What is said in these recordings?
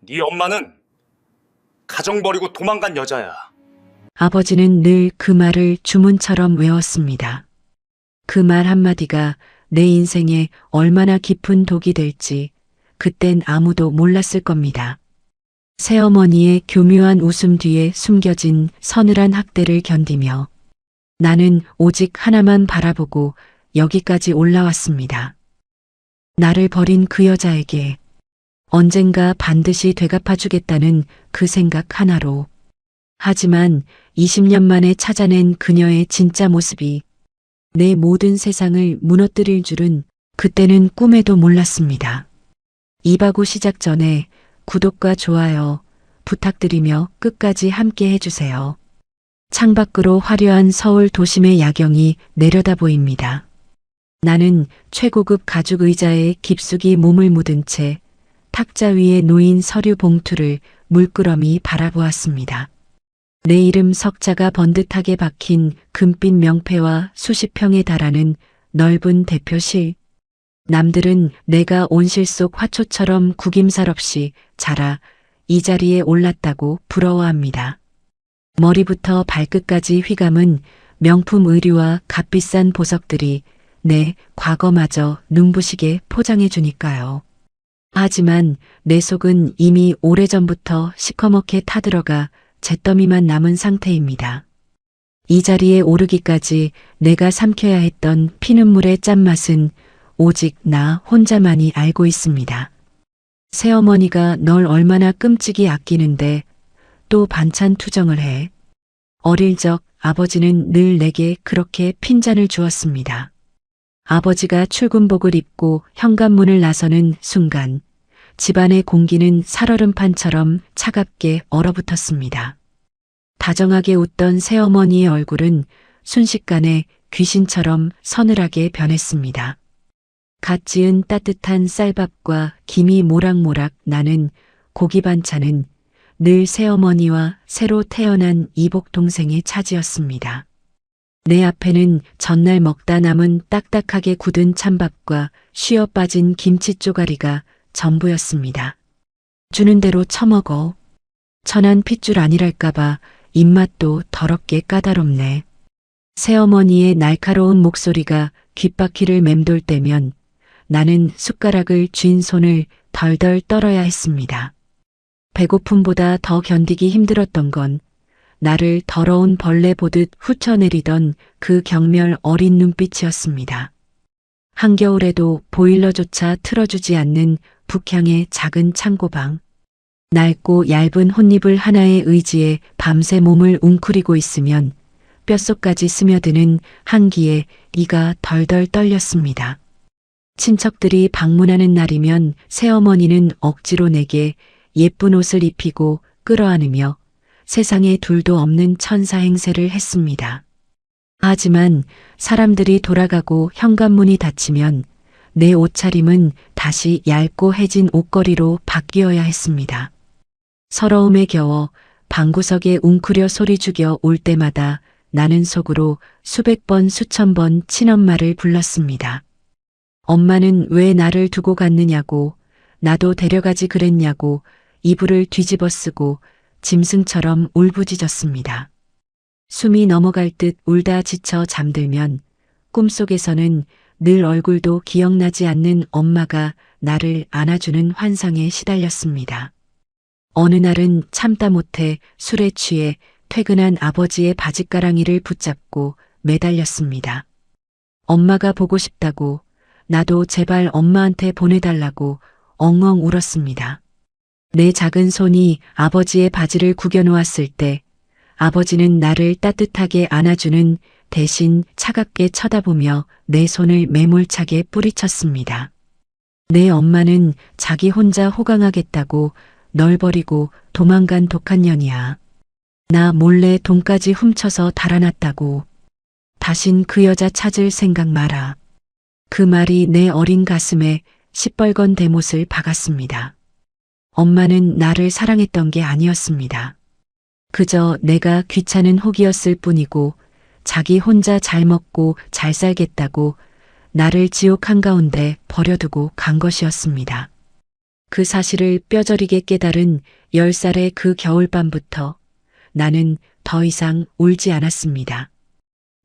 네 엄마는 가정 버리고 도망간 여자야. 아버지는 늘 그 말을 주문처럼 외웠습니다. 그 말 한마디가 내 인생에 얼마나 깊은 독이 될지 그땐 아무도 몰랐을 겁니다. 새어머니의 교묘한 웃음 뒤에 숨겨진 서늘한 학대를 견디며 나는 오직 하나만 바라보고 여기까지 올라왔습니다. 나를 버린 그 여자에게 언젠가 반드시 되갚아주겠다는 그 생각 하나로. 하지만 20년 만에 찾아낸 그녀의 진짜 모습이 내 모든 세상을 무너뜨릴 줄은 그때는 꿈에도 몰랐습니다. 이바구 시작 전에 구독과 좋아요 부탁드리며 끝까지 함께 해주세요. 창밖으로 화려한 서울 도심의 야경이 내려다 보입니다. 나는 최고급 가죽 의자에 깊숙이 몸을 묻은 채 탁자 위에 놓인 서류 봉투를 물끄러미 바라보았습니다. 내 이름 석자가 번듯하게 박힌 금빛 명패와 수십 평에 달하는 넓은 대표실. 남들은 내가 온실 속 화초처럼 구김살 없이 자라 이 자리에 올랐다고 부러워합니다. 머리부터 발끝까지 휘감은 명품 의류와 값비싼 보석들이 내 과거마저 눈부시게 포장해 주니까요. 하지만 내 속은 이미 오래전부터 시커멓게 타들어가 잿더미만 남은 상태입니다. 이 자리에 오르기까지 내가 삼켜야 했던 피눈물의 짠맛은 오직 나 혼자만이 알고 있습니다. 새어머니가 널 얼마나 끔찍이 아끼는데 또 반찬 투정을 해. 어릴 적 아버지는 늘 내게 그렇게 핀잔을 주었습니다. 아버지가 출근복을 입고 현관문을 나서는 순간 집안의 공기는 살얼음판처럼 차갑게 얼어붙었습니다. 다정하게 웃던 새어머니의 얼굴은 순식간에 귀신처럼 서늘하게 변했습니다. 갓 지은 따뜻한 쌀밥과 김이 모락모락 나는 고기 반찬은 늘 새어머니와 새로 태어난 이복 동생의 차지였습니다. 내 앞에는 전날 먹다 남은 딱딱하게 굳은 찬밥과 쉬어 빠진 김치 쪼가리가 전부였습니다. 주는 대로 처먹어. 천한 핏줄 아니랄까봐 입맛도 더럽게 까다롭네. 새어머니의 날카로운 목소리가 귓바퀴를 맴돌 때면 나는 숟가락을 쥔 손을 덜덜 떨어야 했습니다. 배고픔보다 더 견디기 힘들었던 건 나를 더러운 벌레 보듯 훑어내리던 그 경멸 어린 눈빛이었습니다. 한겨울에도 보일러조차 틀어주지 않는 북향의 작은 창고방. 낡고 얇은 혼잎을 하나의 의지에 밤새 몸을 웅크리고 있으면 뼛속까지 스며드는 한기에 이가 덜덜 떨렸습니다. 친척들이 방문하는 날이면 새어머니는 억지로 내게 예쁜 옷을 입히고 끌어안으며 세상에 둘도 없는 천사 행세를 했습니다. 하지만 사람들이 돌아가고 현관문이 닫히면 내 옷차림은 다시 얇고 해진 옷걸이로 바뀌어야 했습니다. 서러움에 겨워 방구석에 웅크려 소리 죽여 올 때마다 나는 속으로 수백 번 수천 번 친엄마를 불렀습니다. 엄마는 왜 나를 두고 갔느냐고, 나도 데려가지 그랬냐고 이불을 뒤집어 쓰고 짐승처럼 울부짖었습니다. 숨이 넘어갈 듯 울다 지쳐 잠들면 꿈속에서는 늘 얼굴도 기억나지 않는 엄마가 나를 안아주는 환상에 시달렸습니다. 어느 날은 참다 못해 술에 취해 퇴근한 아버지의 바짓가랑이를 붙잡고 매달렸습니다. 엄마가 보고 싶다고, 나도 제발 엄마한테 보내달라고 엉엉 울었습니다. 내 작은 손이 아버지의 바지를 구겨놓았을 때 아버지는 나를 따뜻하게 안아주는 대신 차갑게 쳐다보며 내 손을 매몰차게 뿌리쳤습니다. 내 엄마는 자기 혼자 호강하겠다고 널 버리고 도망간 독한 년이야. 나 몰래 돈까지 훔쳐서 달아났다고. 다신 그 여자 찾을 생각 마라. 그 말이 내 어린 가슴에 시뻘건 대못을 박았습니다. 엄마는 나를 사랑했던 게 아니었습니다. 그저 내가 귀찮은 혹이었을 뿐이고 자기 혼자 잘 먹고 잘 살겠다고 나를 지옥 한가운데 버려두고 간 것이었습니다. 그 사실을 뼈저리게 깨달은 10살의 그 겨울밤부터 나는 더 이상 울지 않았습니다.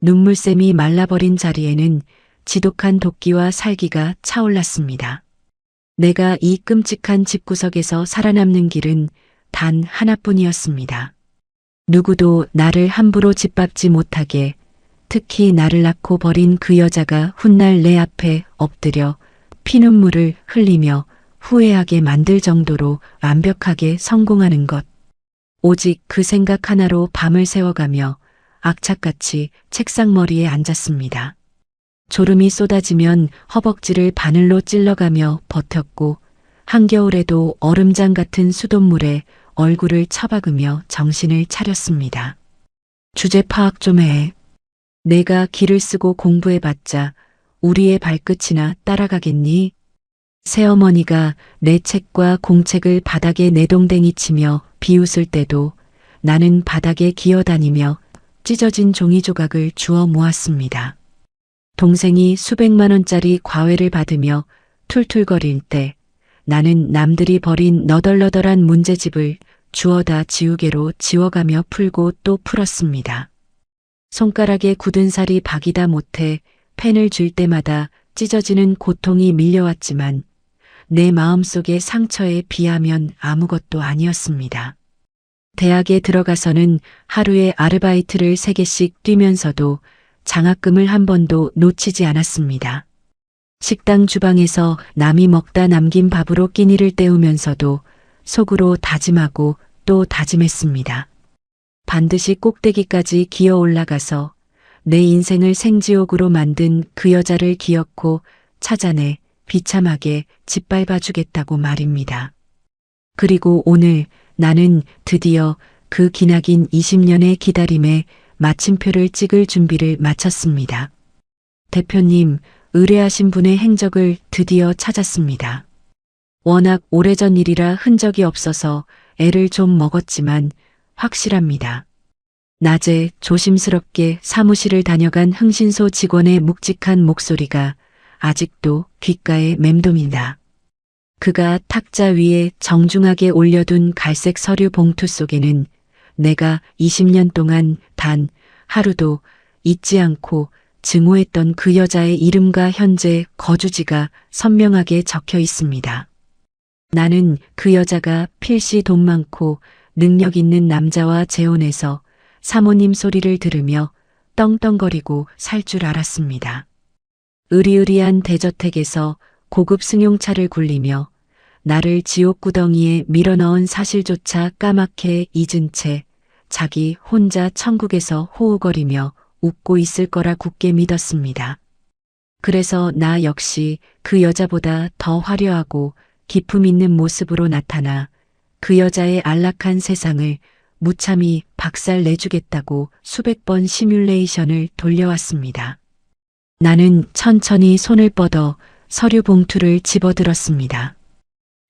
눈물샘이 말라버린 자리에는 지독한 도끼와 살기가 차올랐습니다. 내가 이 끔찍한 집구석에서 살아남는 길은 단 하나뿐이었습니다. 누구도 나를 함부로 짓밟지 못하게, 특히 나를 낳고 버린 그 여자가 훗날 내 앞에 엎드려 피눈물을 흘리며 후회하게 만들 정도로 완벽하게 성공하는 것. 오직 그 생각 하나로 밤을 새워가며 악착같이 책상머리에 앉았습니다. 졸음이 쏟아지면 허벅지를 바늘로 찔러가며 버텼고, 한겨울에도 얼음장 같은 수돗물에 얼굴을 처박으며 정신을 차렸습니다. 주제 파악 좀 해. 내가 길을 쓰고 공부해봤자 우리의 발끝이나 따라가겠니? 새어머니가 내 책과 공책을 바닥에 내동댕이 치며 비웃을 때도 나는 바닥에 기어다니며 찢어진 종이 조각을 주워 모았습니다. 동생이 수백만 원짜리 과외를 받으며 툴툴거릴 때 나는 남들이 버린 너덜너덜한 문제집을 주워다 지우개로 지워가며 풀고 또 풀었습니다. 손가락에 굳은 살이 박이다 못해 펜을 쥘 때마다 찢어지는 고통이 밀려왔지만 내 마음속의 상처에 비하면 아무것도 아니었습니다. 대학에 들어가서는 하루에 아르바이트를 3개씩 뛰면서도 장학금을 한 번도 놓치지 않았습니다. 식당 주방에서 남이 먹다 남긴 밥으로 끼니를 때우면서도 속으로 다짐하고 또 다짐했습니다. 반드시 꼭대기까지 기어 올라가서 내 인생을 생지옥으로 만든 그 여자를 기어코 찾아내 비참하게 짓밟아 주겠다고 말입니다. 그리고 오늘 나는 드디어 그 기나긴 20년의 기다림에 마침표를 찍을 준비를 마쳤습니다. 대표님, 의뢰하신 분의 행적을 드디어 찾았습니다. 워낙 오래전 일이라 흔적이 없어서 애를 좀 먹었지만 확실합니다. 낮에 조심스럽게 사무실을 다녀간 흥신소 직원의 묵직한 목소리가 아직도 귓가에 맴돕니다. 그가 탁자 위에 정중하게 올려둔 갈색 서류 봉투 속에는 내가 20년 동안 단 하루도 잊지 않고 증오했던 그 여자의 이름과 현재 거주지가 선명하게 적혀 있습니다. 나는 그 여자가 필시 돈 많고 능력 있는 남자와 재혼해서 사모님 소리를 들으며 떵떵거리고 살 줄 알았습니다. 으리으리한 대저택에서 고급 승용차를 굴리며 나를 지옥구덩이에 밀어넣은 사실조차 까맣게 잊은 채 자기 혼자 천국에서 호우거리며 웃고 있을 거라 굳게 믿었습니다. 그래서 나 역시 그 여자보다 더 화려하고 기품 있는 모습으로 나타나 그 여자의 안락한 세상을 무참히 박살 내주겠다고 수백 번 시뮬레이션을 돌려왔습니다. 나는 천천히 손을 뻗어 서류 봉투를 집어들었습니다.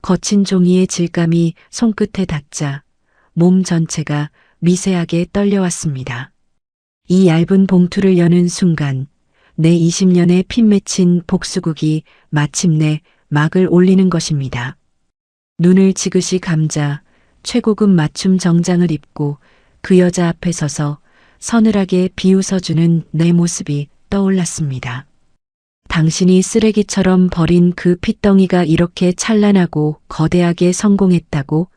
거친 종이의 질감이 손끝에 닿자 몸 전체가 미세하게 떨려왔습니다. 이 얇은 봉투를 여는 순간 내 20년의 핀 맺힌 복수국이 마침내 막을 올리는 것입니다. 눈을 지그시 감자 최고급 맞춤 정장을 입고 그 여자 앞에 서서 서늘하게 비웃어주는 내 모습이 떠올랐습니다. 당신이 쓰레기처럼 버린 그 핏덩이가 이렇게 찬란하고 거대하게 성공했다고?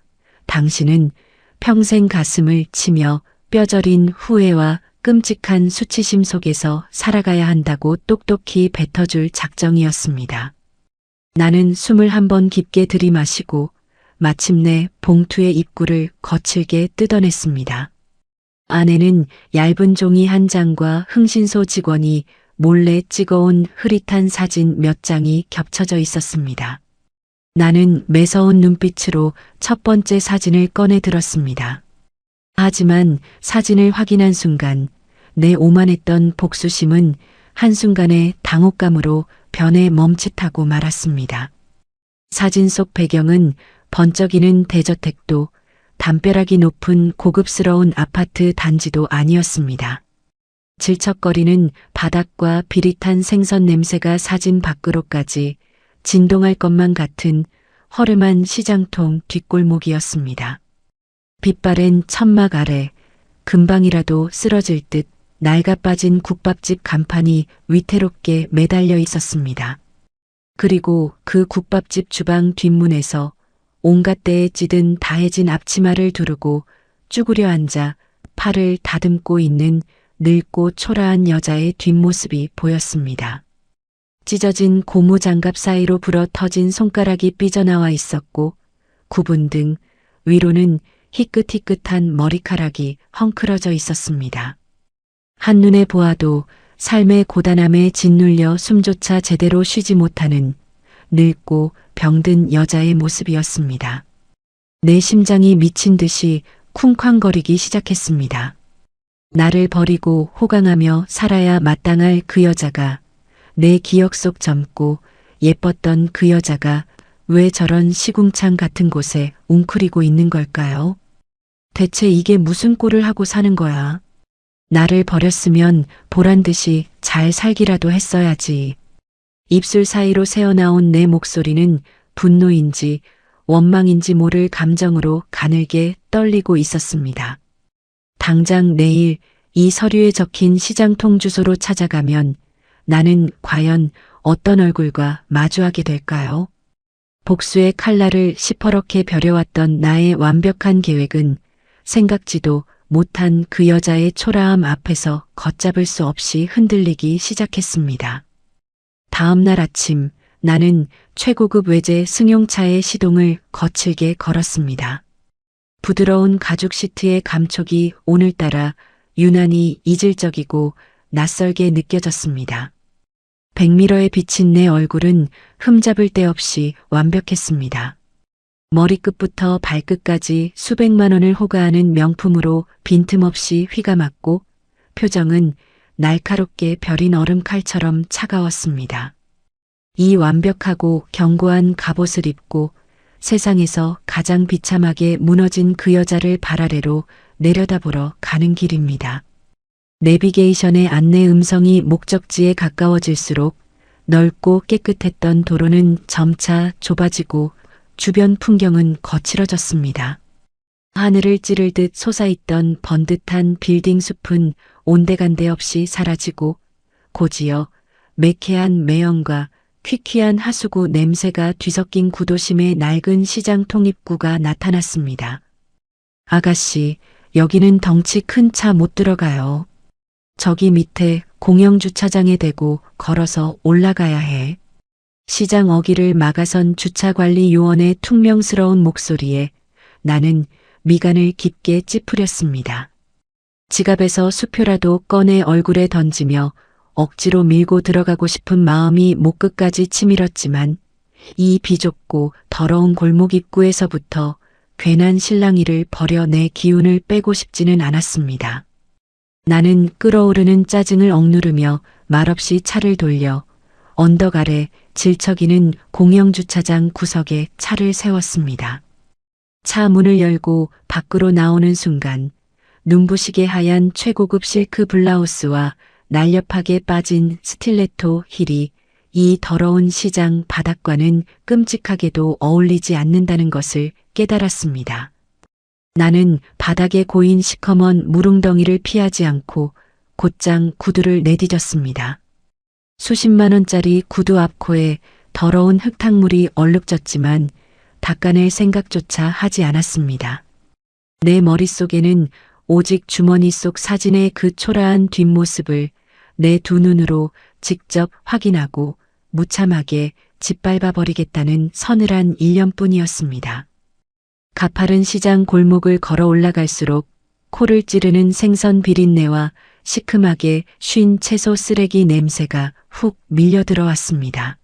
당신은 평생 가슴을 치며 뼈저린 후회와 끔찍한 수치심 속에서 살아가야 한다고 똑똑히 뱉어줄 작정이었습니다. 나는 숨을 한번 깊게 들이마시고 마침내 봉투의 입구를 거칠게 뜯어냈습니다. 안에는 얇은 종이 한 장과 흥신소 직원이 몰래 찍어온 흐릿한 사진 몇 장이 겹쳐져 있었습니다. 나는 매서운 눈빛으로 첫 번째 사진을 꺼내 들었습니다. 하지만 사진을 확인한 순간 내 오만했던 복수심은 한순간에 당혹감으로 변해 멈칫하고 말았습니다. 사진 속 배경은 번쩍이는 대저택도 담벼락이 높은 고급스러운 아파트 단지도 아니었습니다. 질척거리는 바닥과 비릿한 생선 냄새가 사진 밖으로까지 진동할 것만 같은 허름한 시장통 뒷골목이었습니다. 빛바랜 천막 아래 금방이라도 쓰러질 듯 낡아 빠진 국밥집 간판이 위태롭게 매달려 있었습니다. 그리고 그 국밥집 주방 뒷문에서 온갖 때에 찌든 다해진 앞치마를 두르고 쭈그려 앉아 팔을 다듬고 있는 늙고 초라한 여자의 뒷모습이 보였습니다. 찢어진 고무 장갑 사이로 불어 터진 손가락이 삐져나와 있었고 구분 등 위로는 희끗희끗한 머리카락이 헝클어져 있었습니다. 한눈에 보아도 삶의 고단함에 짓눌려 숨조차 제대로 쉬지 못하는 늙고 병든 여자의 모습이었습니다. 내 심장이 미친 듯이 쿵쾅거리기 시작했습니다. 나를 버리고 호강하며 살아야 마땅할 그 여자가, 내 기억 속 젊고 예뻤던 그 여자가 왜 저런 시궁창 같은 곳에 웅크리고 있는 걸까요? 대체 이게 무슨 꼴을 하고 사는 거야? 나를 버렸으면 보란듯이 잘 살기라도 했어야지. 입술 사이로 새어나온 내 목소리는 분노인지 원망인지 모를 감정으로 가늘게 떨리고 있었습니다. 당장 내일 이 서류에 적힌 시장통 주소로 찾아가면 나는 과연 어떤 얼굴과 마주하게 될까요? 복수의 칼날을 시퍼렇게 벼려왔던 나의 완벽한 계획은 생각지도 못한 그 여자의 초라함 앞에서 걷잡을 수 없이 흔들리기 시작했습니다. 다음 날 아침 나는 최고급 외제 승용차의 시동을 거칠게 걸었습니다. 부드러운 가죽 시트의 감촉이 오늘따라 유난히 이질적이고 낯설게 느껴졌습니다. 백미러에 비친 내 얼굴은 흠잡을 데 없이 완벽했습니다. 머리끝부터 발끝까지 수백만 원을 호가하는 명품으로 빈틈없이 휘감았고 표정은 날카롭게 벼린 얼음칼처럼 차가웠습니다. 이 완벽하고 견고한 갑옷을 입고 세상에서 가장 비참하게 무너진 그 여자를 발 아래로 내려다보러 가는 길입니다. 내비게이션의 안내 음성이 목적지에 가까워질수록 넓고 깨끗했던 도로는 점차 좁아지고 주변 풍경은 거칠어졌습니다. 하늘을 찌를 듯 솟아있던 번듯한 빌딩 숲은 온데간데 없이 사라지고 곧이어 매캐한 매연과 퀴퀴한 하수구 냄새가 뒤섞인 구도심의 낡은 시장 통입구가 나타났습니다. 아가씨, 여기는 덩치 큰 차 못 들어가요. 저기 밑에 공영주차장에 대고 걸어서 올라가야 해. 시장 어귀를 막아선 주차관리 요원의 퉁명스러운 목소리에 나는 미간을 깊게 찌푸렸습니다. 지갑에서 수표라도 꺼내 얼굴에 던지며 억지로 밀고 들어가고 싶은 마음이 목 끝까지 치밀었지만 이 비좁고 더러운 골목 입구에서부터 괜한 실랑이를 버려 내 기운을 빼고 싶지는 않았습니다. 나는 끓어오르는 짜증을 억누르며 말없이 차를 돌려 언덕 아래 질척이는 공영주차장 구석에 차를 세웠습니다. 차 문을 열고 밖으로 나오는 순간 눈부시게 하얀 최고급 실크 블라우스와 날렵하게 빠진 스틸레토 힐이 이 더러운 시장 바닥과는 끔찍하게도 어울리지 않는다는 것을 깨달았습니다. 나는 바닥에 고인 시커먼 무릉덩이를 피하지 않고 곧장 구두를 내디뎠습니다. 수십만 원짜리 구두 앞코에 더러운 흙탕물이 얼룩졌지만 닦아낼 생각조차 하지 않았습니다. 내 머릿속에는 오직 주머니 속 사진의 그 초라한 뒷모습을 내 두 눈으로 직접 확인하고 무참하게 짓밟아 버리겠다는 서늘한 일념뿐이었습니다. 가파른 시장 골목을 걸어 올라갈수록 코를 찌르는 생선 비린내와 시큼하게 쉰 채소 쓰레기 냄새가 훅 밀려 들어왔습니다.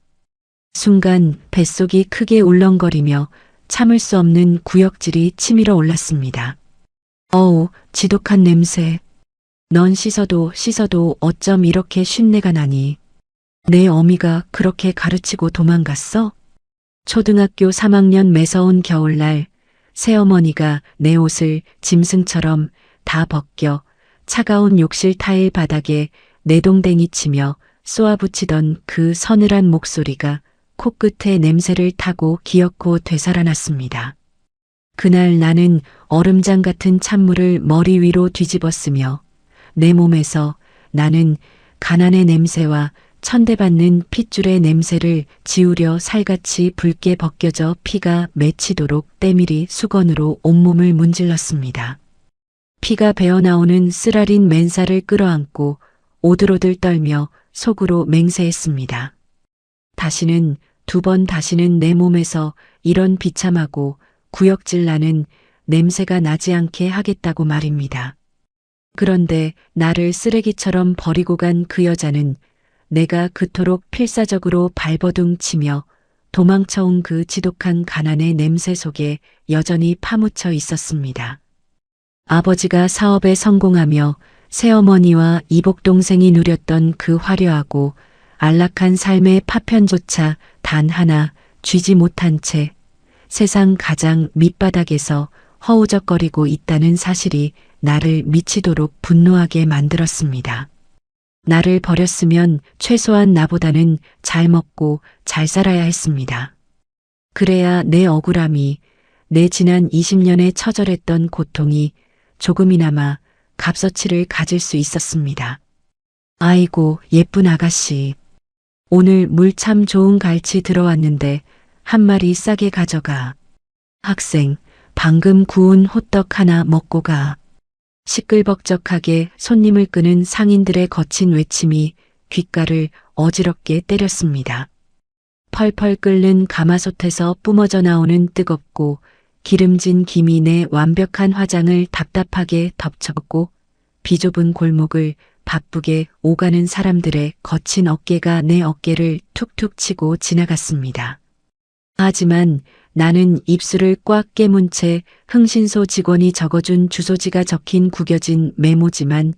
순간 뱃속이 크게 울렁거리며 참을 수 없는 구역질이 치밀어 올랐습니다. 어우, 지독한 냄새. 넌 씻어도 어쩜 이렇게 쉰내가 나니. 내 어미가 그렇게 가르치고 도망갔어? 초등학교 3학년 매서운 겨울날 새어머니가 내 옷을 짐승처럼 다 벗겨 차가운 욕실 타일 바닥에 내동댕이 치며 쏘아붙이던 그 서늘한 목소리가 코끝에 냄새를 타고 기어코 되살아났습니다. 그날 나는 얼음장 같은 찬물을 머리 위로 뒤집었으며 내 몸에서 나는 가난의 냄새와 천대받는 핏줄의 냄새를 지우려 살같이 붉게 벗겨져 피가 맺히도록 때밀이 수건으로 온몸을 문질렀습니다. 피가 배어나오는 쓰라린 맨살을 끌어안고 오들오들 떨며 속으로 맹세했습니다. 다시는 두 번 다시는 내 몸에서 이런 비참하고 구역질 나는 냄새가 나지 않게 하겠다고 말입니다. 그런데 나를 쓰레기처럼 버리고 간 그 여자는 내가 그토록 필사적으로 발버둥 치며 도망쳐온 그 지독한 가난의 냄새 속에 여전히 파묻혀 있었습니다. 아버지가 사업에 성공하며 새어머니와 이복동생이 누렸던 그 화려하고 안락한 삶의 파편조차 단 하나 쥐지 못한 채 세상 가장 밑바닥에서 허우적거리고 있다는 사실이 나를 미치도록 분노하게 만들었습니다. 나를 버렸으면 최소한 나보다는 잘 먹고 잘 살아야 했습니다. 그래야 내 억울함이, 내 지난 20년의 처절했던 고통이 조금이나마 값어치를 가질 수 있었습니다. 아이고, 예쁜 아가씨. 오늘 물 참 좋은 갈치 들어왔는데 한 마리 싸게 가져가. 학생, 방금 구운 호떡 하나 먹고 가. 시끌벅적하게 손님을 끄는 상인들의 거친 외침이 귓가를 어지럽게 때렸습니다. 펄펄 끓는 가마솥에서 뿜어져 나오는 뜨겁고 기름진 김이 내 완벽한 화장을 답답하게 덮쳤고 비좁은 골목을 바쁘게 오가는 사람들의 거친 어깨가 내 어깨를 툭툭 치고 지나갔습니다. 하지만 나는 입술을 꽉 깨문 채 흥신소 직원이 적어준 주소지가 적힌 구겨진 메모지만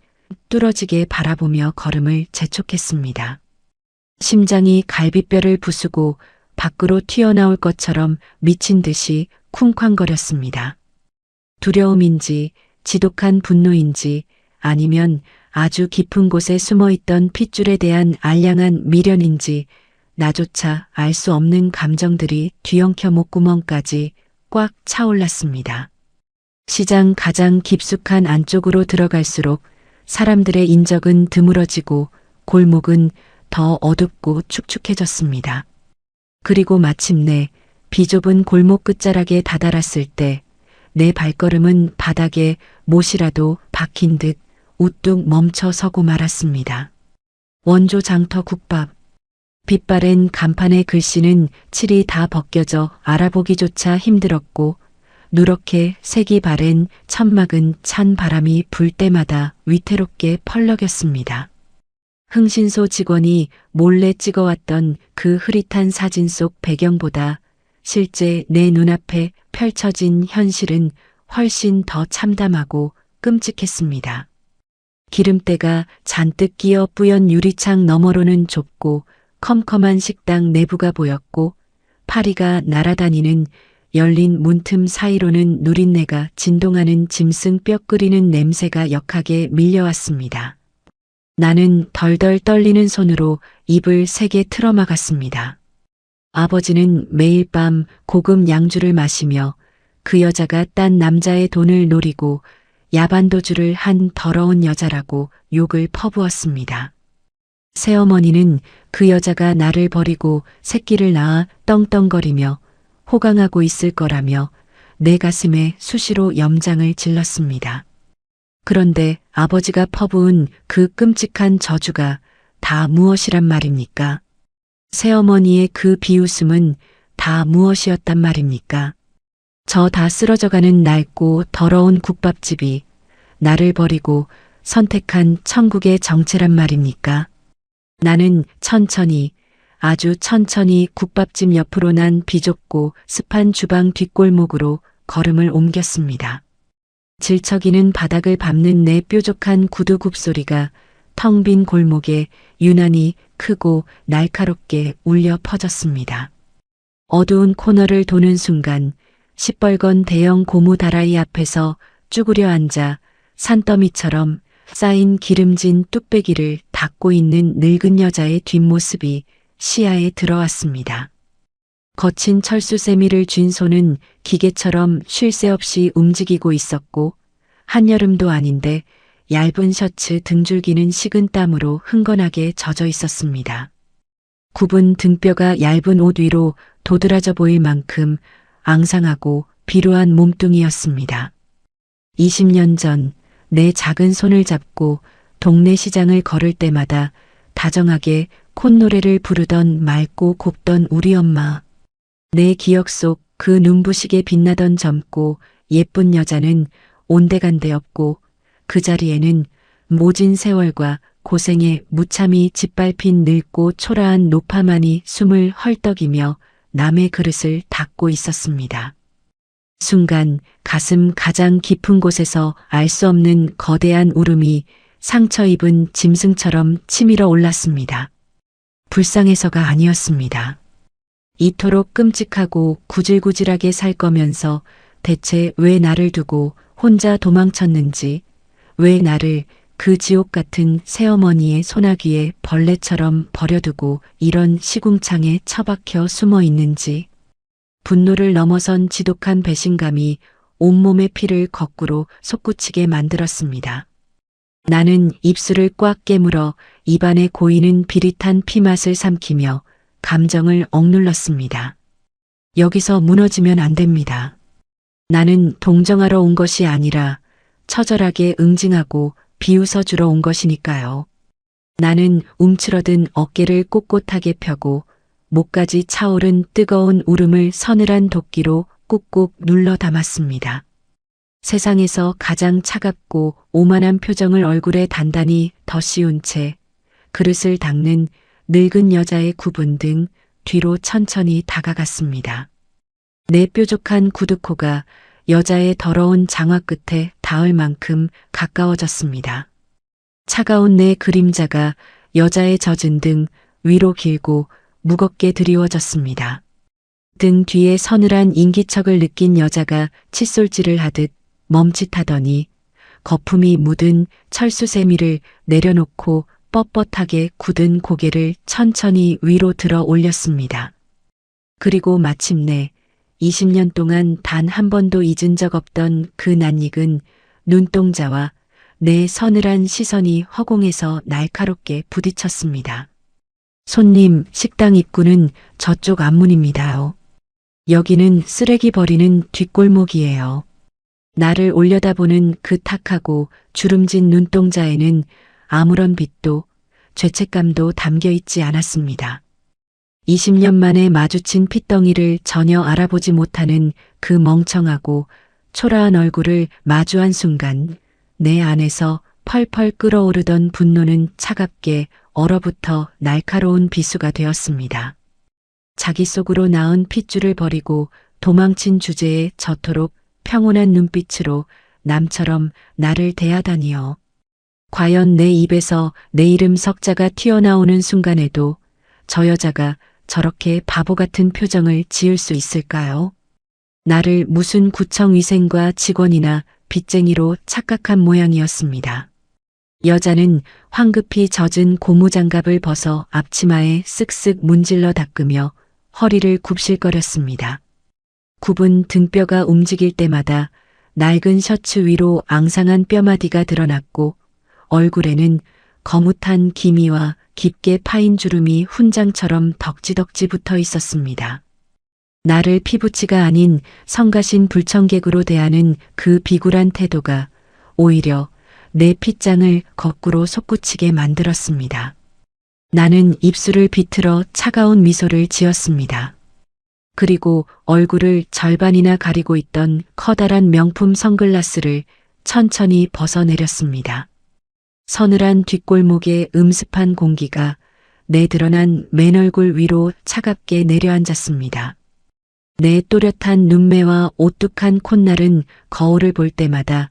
뚫어지게 바라보며 걸음을 재촉했습니다. 심장이 갈비뼈를 부수고 밖으로 튀어나올 것처럼 미친 듯이 쿵쾅거렸습니다. 두려움인지 지독한 분노인지 아니면 아주 깊은 곳에 숨어있던 핏줄에 대한 알량한 미련인지 나조차 알 수 없는 감정들이 뒤엉켜 목구멍까지 꽉 차올랐습니다. 시장 가장 깊숙한 안쪽으로 들어갈수록 사람들의 인적은 드물어지고 골목은 더 어둡고 축축해졌습니다. 그리고 마침내 비좁은 골목 끝자락에 다다랐을 때 내 발걸음은 바닥에 못이라도 박힌 듯 우뚝 멈춰 서고 말았습니다. 원조 장터 국밥. 빛바랜 간판의 글씨는 칠이 다 벗겨져 알아보기조차 힘들었고 누렇게 색이 바랜 천막은 찬 바람이 불 때마다 위태롭게 펄럭였습니다. 흥신소 직원이 몰래 찍어왔던 그 흐릿한 사진 속 배경보다 실제 내 눈앞에 펼쳐진 현실은 훨씬 더 참담하고 끔찍했습니다. 기름때가 잔뜩 끼어 뿌연 유리창 너머로는 좁고 컴컴한 식당 내부가 보였고 파리가 날아다니는 열린 문틈 사이로는 누린내가 진동하는 짐승 뼈 끓이는 냄새가 역하게 밀려왔습니다. 나는 덜덜 떨리는 손으로 입을 세게 틀어막았습니다. 아버지는 매일 밤 고급 양주를 마시며 그 여자가 딴 남자의 돈을 노리고 야반도주를 한 더러운 여자라고 욕을 퍼부었습니다. 새어머니는 그 여자가 나를 버리고 새끼를 낳아 떵떵거리며 호강하고 있을 거라며 내 가슴에 수시로 염장을 질렀습니다. 그런데 아버지가 퍼부은 그 끔찍한 저주가 다 무엇이란 말입니까? 새어머니의 그 비웃음은 다 무엇이었단 말입니까? 저 다 쓰러져가는 낡고 더러운 국밥집이 나를 버리고 선택한 천국의 정체란 말입니까? 나는 천천히, 아주 천천히 국밥집 옆으로 난 비좁고 습한 주방 뒷골목으로 걸음을 옮겼습니다. 질척이는 바닥을 밟는 내 뾰족한 구두 굽소리가 텅 빈 골목에 유난히 크고 날카롭게 울려 퍼졌습니다. 어두운 코너를 도는 순간 시뻘건 대형 고무 다라이 앞에서 쭈그려 앉아 산더미처럼 쌓인 기름진 뚝배기를 닦고 있는 늙은 여자의 뒷모습이 시야에 들어왔습니다. 거친 철수 세미를 쥔 손은 기계처럼 쉴 새 없이 움직이고 있었고 한여름도 아닌데 얇은 셔츠 등줄기는 식은 땀으로 흥건하게 젖어 있었습니다. 굽은 등뼈가 얇은 옷 위로 도드라져 보일 만큼 앙상하고 비루한 몸뚱이였습니다. 20년 전 내 작은 손을 잡고 동네 시장을 걸을 때마다 다정하게 콧노래를 부르던 맑고 곱던 우리 엄마. 내 기억 속 그 눈부시게 빛나던 젊고 예쁜 여자는 온데간데 없고 그 자리에는 모진 세월과 고생에 무참히 짓밟힌 늙고 초라한 노파만이 숨을 헐떡이며 남의 그릇을 닦고 있었습니다. 순간 가슴 가장 깊은 곳에서 알 수 없는 거대한 울음이 상처 입은 짐승처럼 치밀어 올랐습니다. 불쌍해서가 아니었습니다. 이토록 끔찍하고 구질구질하게 살 거면서 대체 왜 나를 두고 혼자 도망쳤는지, 왜 나를 그 지옥 같은 새어머니의 소나귀에 벌레처럼 버려두고 이런 시궁창에 처박혀 숨어 있는지, 분노를 넘어선 지독한 배신감이 온몸의 피를 거꾸로 솟구치게 만들었습니다. 나는 입술을 꽉 깨물어 입안에 고이는 비릿한 피맛을 삼키며 감정을 억눌렀습니다. 여기서 무너지면 안 됩니다. 나는 동정하러 온 것이 아니라 처절하게 응징하고 비웃어 주러 온 것이니까요. 나는 움츠러든 어깨를 꼿꼿하게 펴고 목까지 차오른 뜨거운 울음을 서늘한 도끼로 꾹꾹 눌러 담았습니다. 세상에서 가장 차갑고 오만한 표정을 얼굴에 단단히 덧씌운 채 그릇을 닦는 늙은 여자의 구분 등 뒤로 천천히 다가갔습니다. 내 뾰족한 구두코가 여자의 더러운 장화 끝에 닿을 만큼 가까워졌습니다. 차가운 내 그림자가 여자의 젖은 등 위로 길고 무겁게 드리워졌습니다. 등 뒤에 서늘한 인기척을 느낀 여자가 칫솔질을 하듯 멈칫하더니 거품이 묻은 철수세미를 내려놓고 뻣뻣하게 굳은 고개를 천천히 위로 들어 올렸습니다. 그리고 마침내 20년 동안 단 한 번도 잊은 적 없던 그 낯익은 눈동자와 내 서늘한 시선이 허공에서 날카롭게 부딪혔습니다. 손님, 식당 입구는 저쪽 앞문입니다요. 여기는 쓰레기 버리는 뒷골목이에요. 나를 올려다보는 그 탁하고 주름진 눈동자에는 아무런 빛도 죄책감도 담겨 있지 않았습니다. 20년 만에 마주친 핏덩이를 전혀 알아보지 못하는 그 멍청하고 초라한 얼굴을 마주한 순간 내 안에서 펄펄 끓어오르던 분노는 차갑게 얼어붙어 날카로운 비수가 되었습니다. 자기 속으로 낳은 핏줄을 버리고 도망친 주제에 저토록 평온한 눈빛으로 남처럼 나를 대하다니요. 과연 내 입에서 내 이름 석자가 튀어나오는 순간에도 저 여자가 저렇게 바보 같은 표정을 지을 수 있을까요? 나를 무슨 구청 위생과 직원이나 빚쟁이로 착각한 모양이었습니다. 여자는 황급히 젖은 고무장갑을 벗어 앞치마에 쓱쓱 문질러 닦으며 허리를 굽실거렸습니다. 굽은 등뼈가 움직일 때마다 낡은 셔츠 위로 앙상한 뼈마디가 드러났고 얼굴에는 거뭇한 기미와 깊게 파인 주름이 훈장처럼 덕지덕지 붙어 있었습니다. 나를 피부치가 아닌 성가신 불청객으로 대하는 그 비굴한 태도가 오히려 내 핏장을 거꾸로 솟구치게 만들었습니다. 나는 입술을 비틀어 차가운 미소를 지었습니다. 그리고 얼굴을 절반이나 가리고 있던 커다란 명품 선글라스를 천천히 벗어내렸습니다. 서늘한 뒷골목의 음습한 공기가 내 드러난 맨얼굴 위로 차갑게 내려앉았습니다. 내 또렷한 눈매와 오뚝한 콧날은 거울을 볼 때마다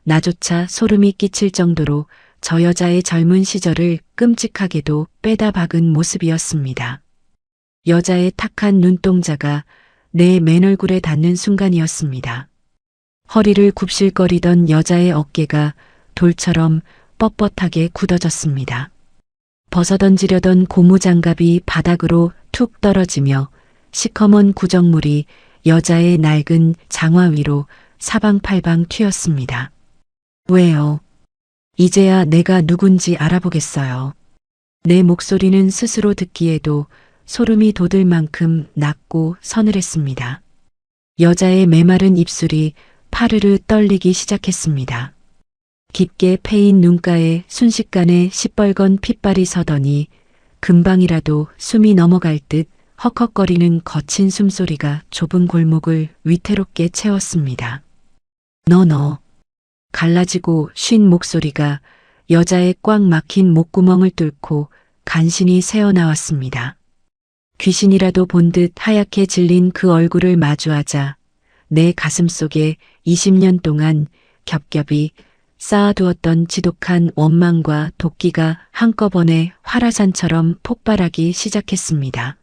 나조차 소름이 끼칠 정도로 저 여자의 젊은 시절을 끔찍하게도 빼다 박은 모습이었습니다. 여자의 탁한 눈동자가 내 맨얼굴에 닿는 순간이었습니다. 허리를 굽실거리던 여자의 어깨가 돌처럼 뻣뻣하게 굳어졌습니다. 벗어던지려던 고무장갑이 바닥으로 툭 떨어지며 시커먼 구정물이 여자의 낡은 장화 위로 사방팔방 튀었습니다. 왜요? 이제야 내가 누군지 알아보겠어요. 내 목소리는 스스로 듣기에도 소름이 돋을 만큼 낮고 서늘했습니다. 여자의 메마른 입술이 파르르 떨리기 시작했습니다. 깊게 패인 눈가에 순식간에 시뻘건 핏발이 서더니 금방이라도 숨이 넘어갈 듯 헉헉거리는 거친 숨소리가 좁은 골목을 위태롭게 채웠습니다. 너. 갈라지고 쉰 목소리가 여자의 꽉 막힌 목구멍을 뚫고 간신히 새어나왔습니다. 귀신이라도 본 듯 하얗게 질린 그 얼굴을 마주하자 내 가슴 속에 20년 동안 겹겹이 쌓아두었던 지독한 원망과 도끼가 한꺼번에 화라산처럼 폭발하기 시작했습니다.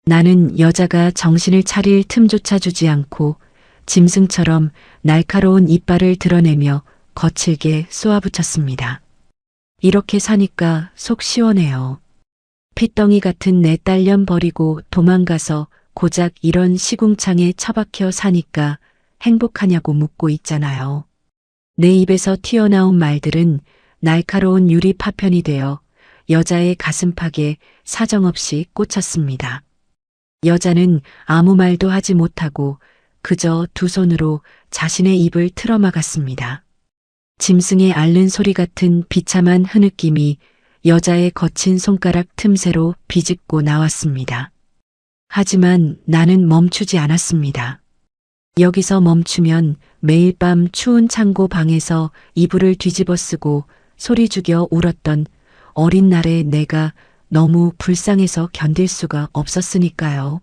나는 여자가 정신을 차릴 틈조차 주지 않고 짐승처럼 날카로운 이빨을 드러내며 거칠게 쏘아붙였습니다. 이렇게 사니까 속 시원해요. 핏덩이 같은 내 딸년 버리고 도망가서 고작 이런 시궁창에 처박혀 사니까 행복하냐고 묻고 있잖아요. 내 입에서 튀어나온 말들은 날카로운 유리 파편이 되어 여자의 가슴팍에 사정없이 꽂혔습니다. 여자는 아무 말도 하지 못하고 그저 두 손으로 자신의 입을 틀어막았습니다. 짐승의 앓는 소리 같은 비참한 흐느낌이 여자의 거친 손가락 틈새로 비집고 나왔습니다. 하지만 나는 멈추지 않았습니다. 여기서 멈추면 매일 밤 추운 창고 방에서 이불을 뒤집어 쓰고 소리 죽여 울었던 어린 날의 내가 너무 불쌍해서 견딜 수가 없었으니까요.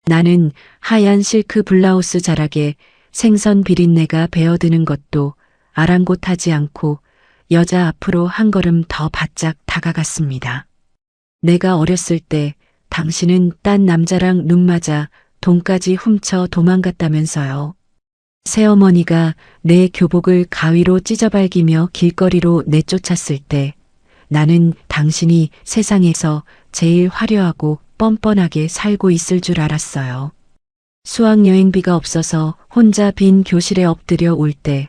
나는 하얀 실크 블라우스 자락에 생선 비린내가 배어드는 것도 아랑곳하지 않고 여자 앞으로 한 걸음 더 바짝 다가갔습니다. 내가 어렸을 때 당신은 딴 남자랑 눈 맞아 돈까지 훔쳐 도망갔다면서요. 새어머니가 내 교복을 가위로 찢어발기며 길거리로 내쫓았을 때 나는 당신이 세상에서 제일 화려하고 뻔뻔하게 살고 있을 줄 알았어요. 수학여행비가 없어서 혼자 빈 교실에 엎드려 울 때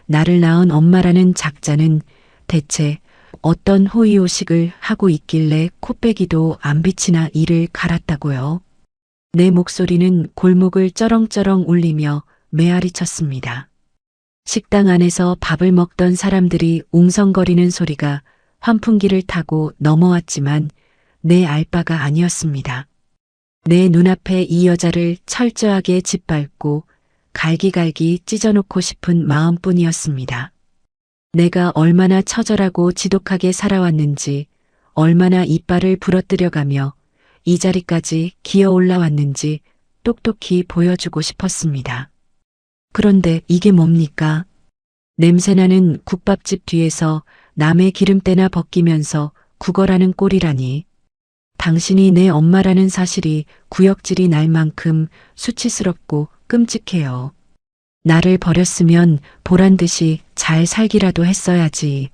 나를 낳은 엄마라는 작자는 대체 어떤 호의호식을 하고 있길래 코빼기도 안 비치나 이를 갈았다고요. 내 목소리는 골목을 쩌렁쩌렁 울리며 메아리 쳤습니다. 식당 안에서 밥을 먹던 사람들이 웅성거리는 소리가 환풍기를 타고 넘어왔지만 내 알바가 아니었습니다. 내 눈앞에 이 여자를 철저하게 짓밟고 갈기갈기 찢어놓고 싶은 마음뿐이었습니다. 내가 얼마나 처절하고 지독하게 살아왔는지, 얼마나 이빨을 부러뜨려가며 이 자리까지 기어 올라왔는지 똑똑히 보여주고 싶었습니다. 그런데 이게 뭡니까? 냄새나는 국밥집 뒤에서 남의 기름때나 벗기면서 구걸하는 꼴이라니. 당신이 내 엄마라는 사실이 구역질이 날 만큼 수치스럽고 끔찍해요. 나를 버렸으면 보란듯이 잘 살기라도 했어야지.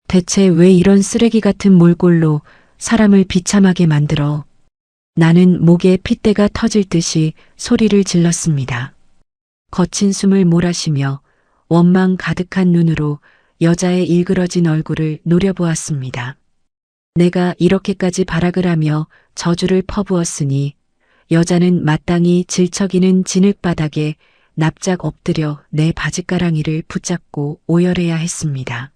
대체 왜 이런 쓰레기 같은 몰골로 사람을 비참하게 만들어? 나는 목에 핏대가 터질 듯이 소리를 질렀습니다. 거친 숨을 몰아쉬며 원망 가득한 눈으로 여자의 일그러진 얼굴을 노려보았습니다. 내가 이렇게까지 발악을 하며 저주를 퍼부었으니 여자는 마땅히 질척이는 진흙바닥에 납작 엎드려 내 바짓가랑이를 붙잡고 오열해야 했습니다.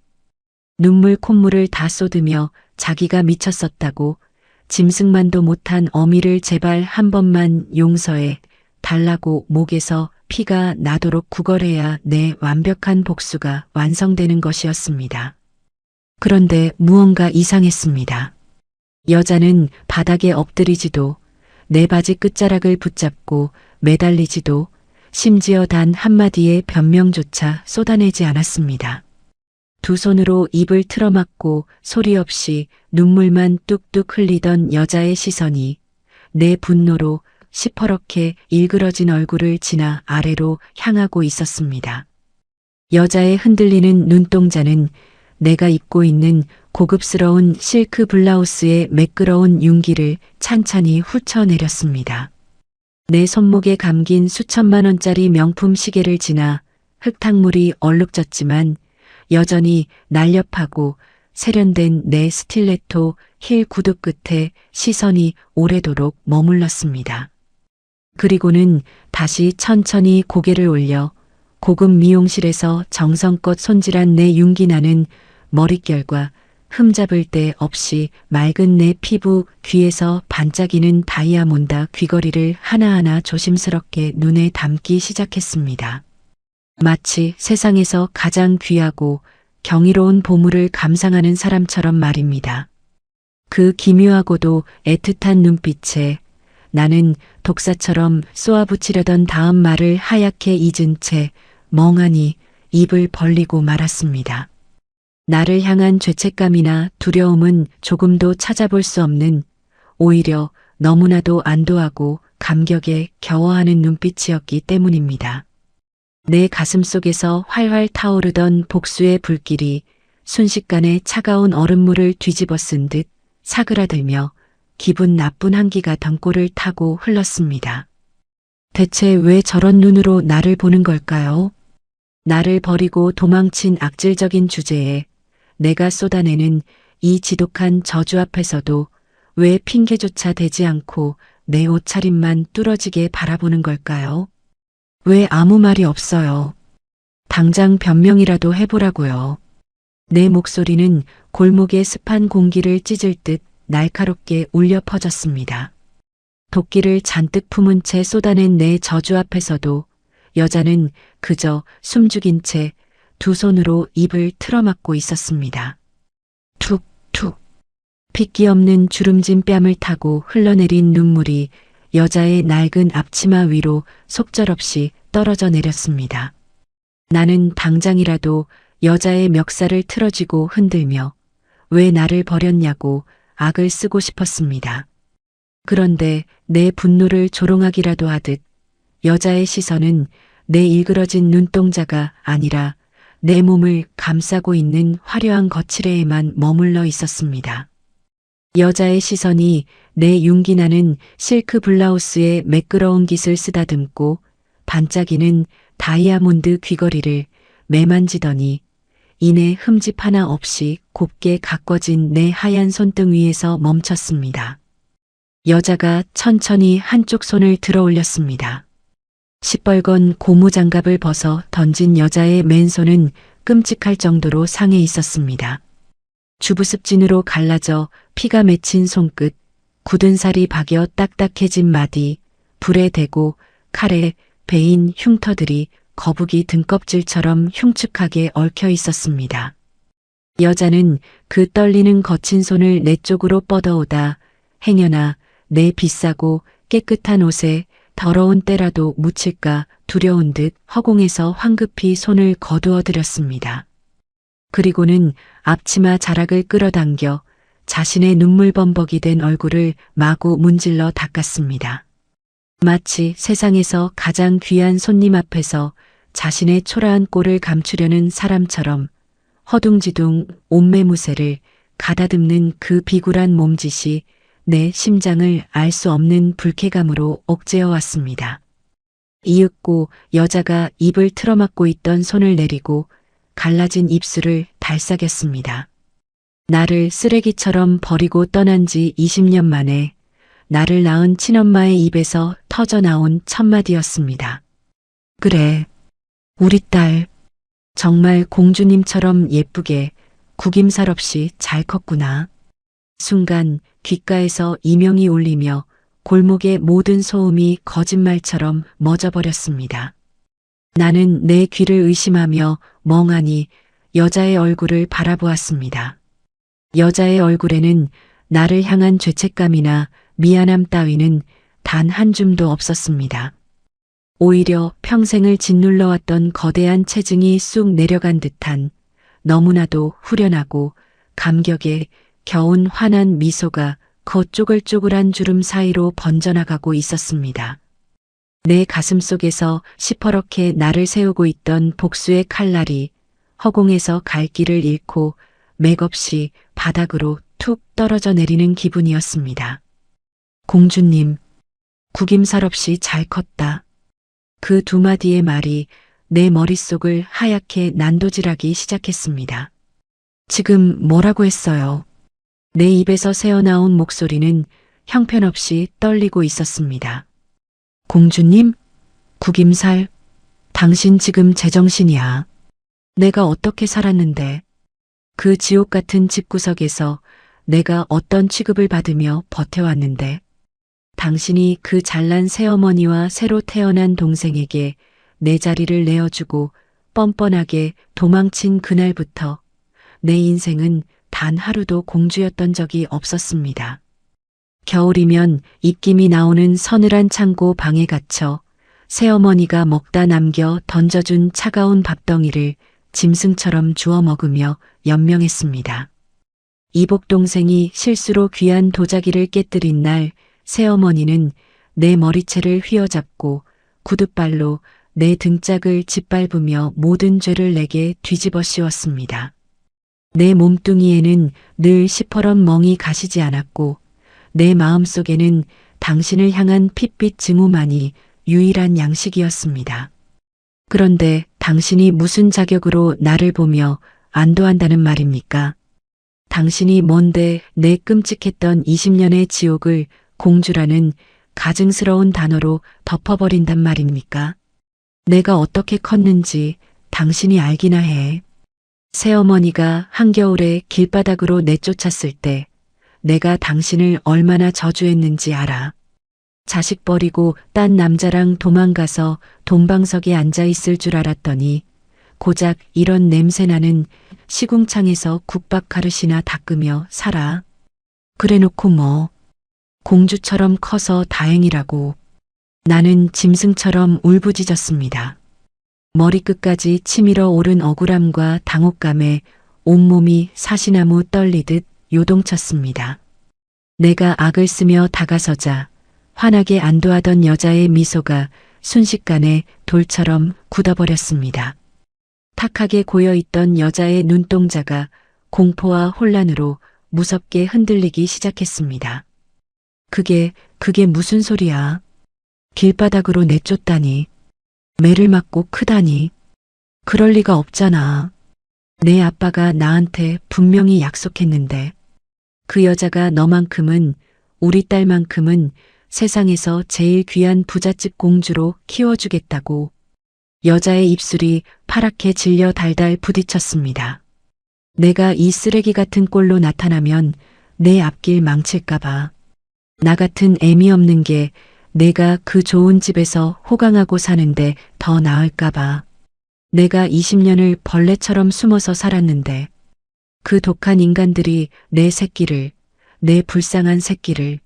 눈물 콧물을 다 쏟으며 자기가 미쳤었다고 짐승만도 못한 어미를 제발 한 번만 용서해 달라고 목에서 피가 나도록 구걸해야 내 완벽한 복수가 완성되는 것이었습니다. 그런데 무언가 이상했습니다. 여자는 바닥에 엎드리지도 내 바지 끝자락을 붙잡고 매달리지도 심지어 단 한마디의 변명조차 쏟아내지 않았습니다. 두 손으로 입을 틀어막고 소리 없이 눈물만 뚝뚝 흘리던 여자의 시선이 내 분노로 시퍼렇게 일그러진 얼굴을 지나 아래로 향하고 있었습니다. 여자의 흔들리는 눈동자는 내가 입고 있는 고급스러운 실크 블라우스의 매끄러운 윤기를 찬찬히 훑어내렸습니다. 내 손목에 감긴 수천만 원짜리 명품 시계를 지나 흙탕물이 얼룩졌지만 여전히 날렵하고 세련된 내 스틸레토 힐 구두 끝에 시선이 오래도록 머물렀습니다. 그리고는 다시 천천히 고개를 올려 고급 미용실에서 정성껏 손질한 내 윤기 나는 머릿결과 흠잡을 데 없이 맑은 내 피부 귀에서 반짝이는 다이아몬드 귀걸이를 하나하나 조심스럽게 눈에 담기 시작했습니다. 마치 세상에서 가장 귀하고 경이로운 보물을 감상하는 사람처럼 말입니다. 그 기묘하고도 애틋한 눈빛에 나는 독사처럼 쏘아붙이려던 다음 말을 하얗게 잊은 채 멍하니 입을 벌리고 말았습니다. 나를 향한 죄책감이나 두려움은 조금도 찾아볼 수 없는, 오히려 너무나도 안도하고 감격에 겨워하는 눈빛이었기 때문입니다. 내 가슴 속에서 활활 타오르던 복수의 불길이 순식간에 차가운 얼음물을 뒤집어 쓴 듯 사그라들며 기분 나쁜 한기가 등골을 타고 흘렀습니다. 대체 왜 저런 눈으로 나를 보는 걸까요? 나를 버리고 도망친 악질적인 주제에 내가 쏟아내는 이 지독한 저주 앞에서도 왜 핑계조차 대지 않고 내 옷차림만 뚫어지게 바라보는 걸까요? 왜 아무 말이 없어요? 당장 변명이라도 해보라고요. 내 목소리는 골목의 습한 공기를 찢을 듯 날카롭게 울려 퍼졌습니다. 도끼를 잔뜩 품은 채 쏟아낸 내 저주 앞에서도 여자는 그저 숨죽인 채 두 손으로 입을 틀어막고 있었습니다. 툭툭. 핏기 없는 주름진 뺨을 타고 흘러내린 눈물이 여자의 낡은 앞치마 위로 속절없이 떨어져 내렸습니다. 나는 당장이라도 여자의 멱살을 틀어쥐고 흔들며 왜 나를 버렸냐고 악을 쓰고 싶었습니다. 그런데 내 분노를 조롱하기라도 하듯 여자의 시선은 내 일그러진 눈동자가 아니라 내 몸을 감싸고 있는 화려한 거칠애에만 머물러 있었습니다. 여자의 시선이 내 윤기 나는 실크 블라우스에 매끄러운 깃을 쓰다듬고 반짝이는 다이아몬드 귀걸이를 매만지더니 이내 흠집 하나 없이 곱게 가꿔진 내 하얀 손등 위에서 멈췄습니다. 여자가 천천히 한쪽 손을 들어 올렸습니다. 시뻘건 고무장갑을 벗어 던진 여자의 맨손은 끔찍할 정도로 상해 있었습니다. 주부습진으로 갈라져 피가 맺힌 손끝, 굳은 살이 박여 딱딱해진 마디, 불에 대고 칼에 베인 흉터들이 거북이 등껍질처럼 흉측하게 얽혀 있었습니다. 여자는 그 떨리는 거친 손을 내 쪽으로 뻗어오다 행여나 내 비싸고 깨끗한 옷에 더러운 때라도 묻힐까 두려운 듯 허공에서 황급히 손을 거두어 들였습니다. 그리고는 앞치마 자락을 끌어당겨 자신의 눈물범벅이 된 얼굴을 마구 문질러 닦았습니다. 마치 세상에서 가장 귀한 손님 앞에서 자신의 초라한 꼴을 감추려는 사람처럼 허둥지둥 옷매무새를 가다듬는 그 비굴한 몸짓이 내 심장을 알 수 없는 불쾌감으로 옥죄어 왔습니다. 이윽고 여자가 입을 틀어막고 있던 손을 내리고 갈라진 입술을 달싹였습니다. 나를 쓰레기처럼 버리고 떠난 지 20년 만에 나를 낳은 친엄마의 입에서 터져나온 첫마디였습니다. 그래, 우리 딸 정말 공주님처럼 예쁘게 구김살 없이 잘 컸구나. 순간 귓가에서 이명이 울리며 골목의 모든 소음이 거짓말처럼 멎어버렸습니다. 나는 내 귀를 의심하며 멍하니 여자의 얼굴을 바라보았습니다. 여자의 얼굴에는 나를 향한 죄책감이나 미안함 따위는 단 한 줌도 없었습니다. 오히려 평생을 짓눌러왔던 거대한 체증이 쑥 내려간 듯한 너무나도 후련하고 감격에 겨운 환한 미소가 그 쪼글쪼글한 주름 사이로 번져나가고 있었습니다. 내 가슴 속에서 시퍼렇게 나를 세우고 있던 복수의 칼날이 허공에서 갈 길을 잃고 맥없이 바닥으로 툭 떨어져 내리는 기분이었습니다. 공주님, 구김살 없이 잘 컸다. 그 두 마디의 말이 내 머릿속을 하얗게 난도질하기 시작했습니다. 지금 뭐라고 했어요? 내 입에서 새어나온 목소리는 형편없이 떨리고 있었습니다. 공주님? 구김살? 당신 지금 제정신이야. 내가 어떻게 살았는데 그 지옥 같은 집구석에서 내가 어떤 취급을 받으며 버텨왔는데 당신이 그 잘난 새어머니와 새로 태어난 동생에게 내 자리를 내어주고 뻔뻔하게 도망친 그날부터 내 인생은 단 하루도 공주였던 적이 없었습니다. 겨울이면 입김이 나오는 서늘한 창고 방에 갇혀 새어머니가 먹다 남겨 던져준 차가운 밥덩이를 짐승처럼 주워 먹으며 연명했습니다. 이복 동생이 실수로 귀한 도자기를 깨뜨린 날 새어머니는 내 머리채를 휘어잡고 구둣발로 내 등짝을 짓밟으며 모든 죄를 내게 뒤집어 씌웠습니다. 내 몸뚱이에는 늘 시퍼런 멍이 가시지 않았고 내 마음속에는 당신을 향한 핏빛 증오만이 유일한 양식이었습니다. 그런데 당신이 무슨 자격으로 나를 보며 안도한다는 말입니까? 당신이 뭔데 내 끔찍했던 20년의 지옥을 공주라는 가증스러운 단어로 덮어버린단 말입니까? 내가 어떻게 컸는지 당신이 알기나 해. 새어머니가 한겨울에 길바닥으로 내쫓았을 때 내가 당신을 얼마나 저주했는지 알아. 자식 버리고 딴 남자랑 도망가서 돈방석에 앉아있을 줄 알았더니 고작 이런 냄새나는 시궁창에서 국밥 가르시나 닦으며 살아. 그래놓고 뭐 공주처럼 커서 다행이라고. 나는 짐승처럼 울부짖었습니다. 머리끝까지 치밀어 오른 억울함과 당혹감에 온몸이 사시나무 떨리듯 요동쳤습니다. 내가 악을 쓰며 다가서자 환하게 안도하던 여자의 미소가 순식간에 돌처럼 굳어버렸습니다. 탁하게 고여있던 여자의 눈동자가 공포와 혼란으로 무섭게 흔들리기 시작했습니다. 그게 무슨 소리야? 길바닥으로 내쫓다니. 매를 맞고 크다니. 그럴 리가 없잖아. 내 아빠가 나한테 분명히 약속했는데 그 여자가 너만큼은 우리 딸만큼은 세상에서 제일 귀한 부잣집 공주로 키워주겠다고. 여자의 입술이 파랗게 질려 달달 부딪혔습니다. 내가 이 쓰레기 같은 꼴로 나타나면 내 앞길 망칠까봐. 나 같은 애미 없는 게 내가 그 좋은 집에서 호강하고 사는데 더 나을까봐. 내가 20년을 벌레처럼 숨어서 살았는데 그 독한 인간들이 내 새끼를, 내 불쌍한 새끼를.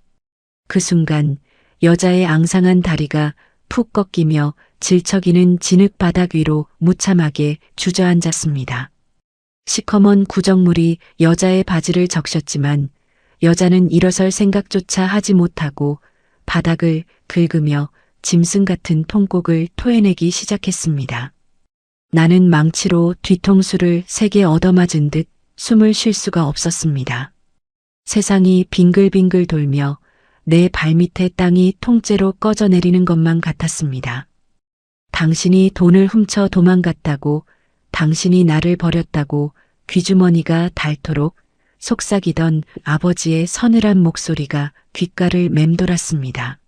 그 순간 여자의 앙상한 다리가 푹 꺾이며 질척이는 진흙 바닥 위로 무참하게 주저앉았습니다. 시커먼 구정물이 여자의 바지를 적셨지만 여자는 일어설 생각조차 하지 못하고 바닥을 긁으며 짐승 같은 통곡을 토해내기 시작했습니다. 나는 망치로 뒤통수를 세게 얻어맞은 듯 숨을 쉴 수가 없었습니다. 세상이 빙글빙글 돌며 내 발밑에 땅이 통째로 꺼져 내리는 것만 같았습니다. 당신이 돈을 훔쳐 도망갔다고, 당신이 나를 버렸다고 귀주머니가 닳도록 속삭이던 아버지의 서늘한 목소리가 귓가를 맴돌았습니다.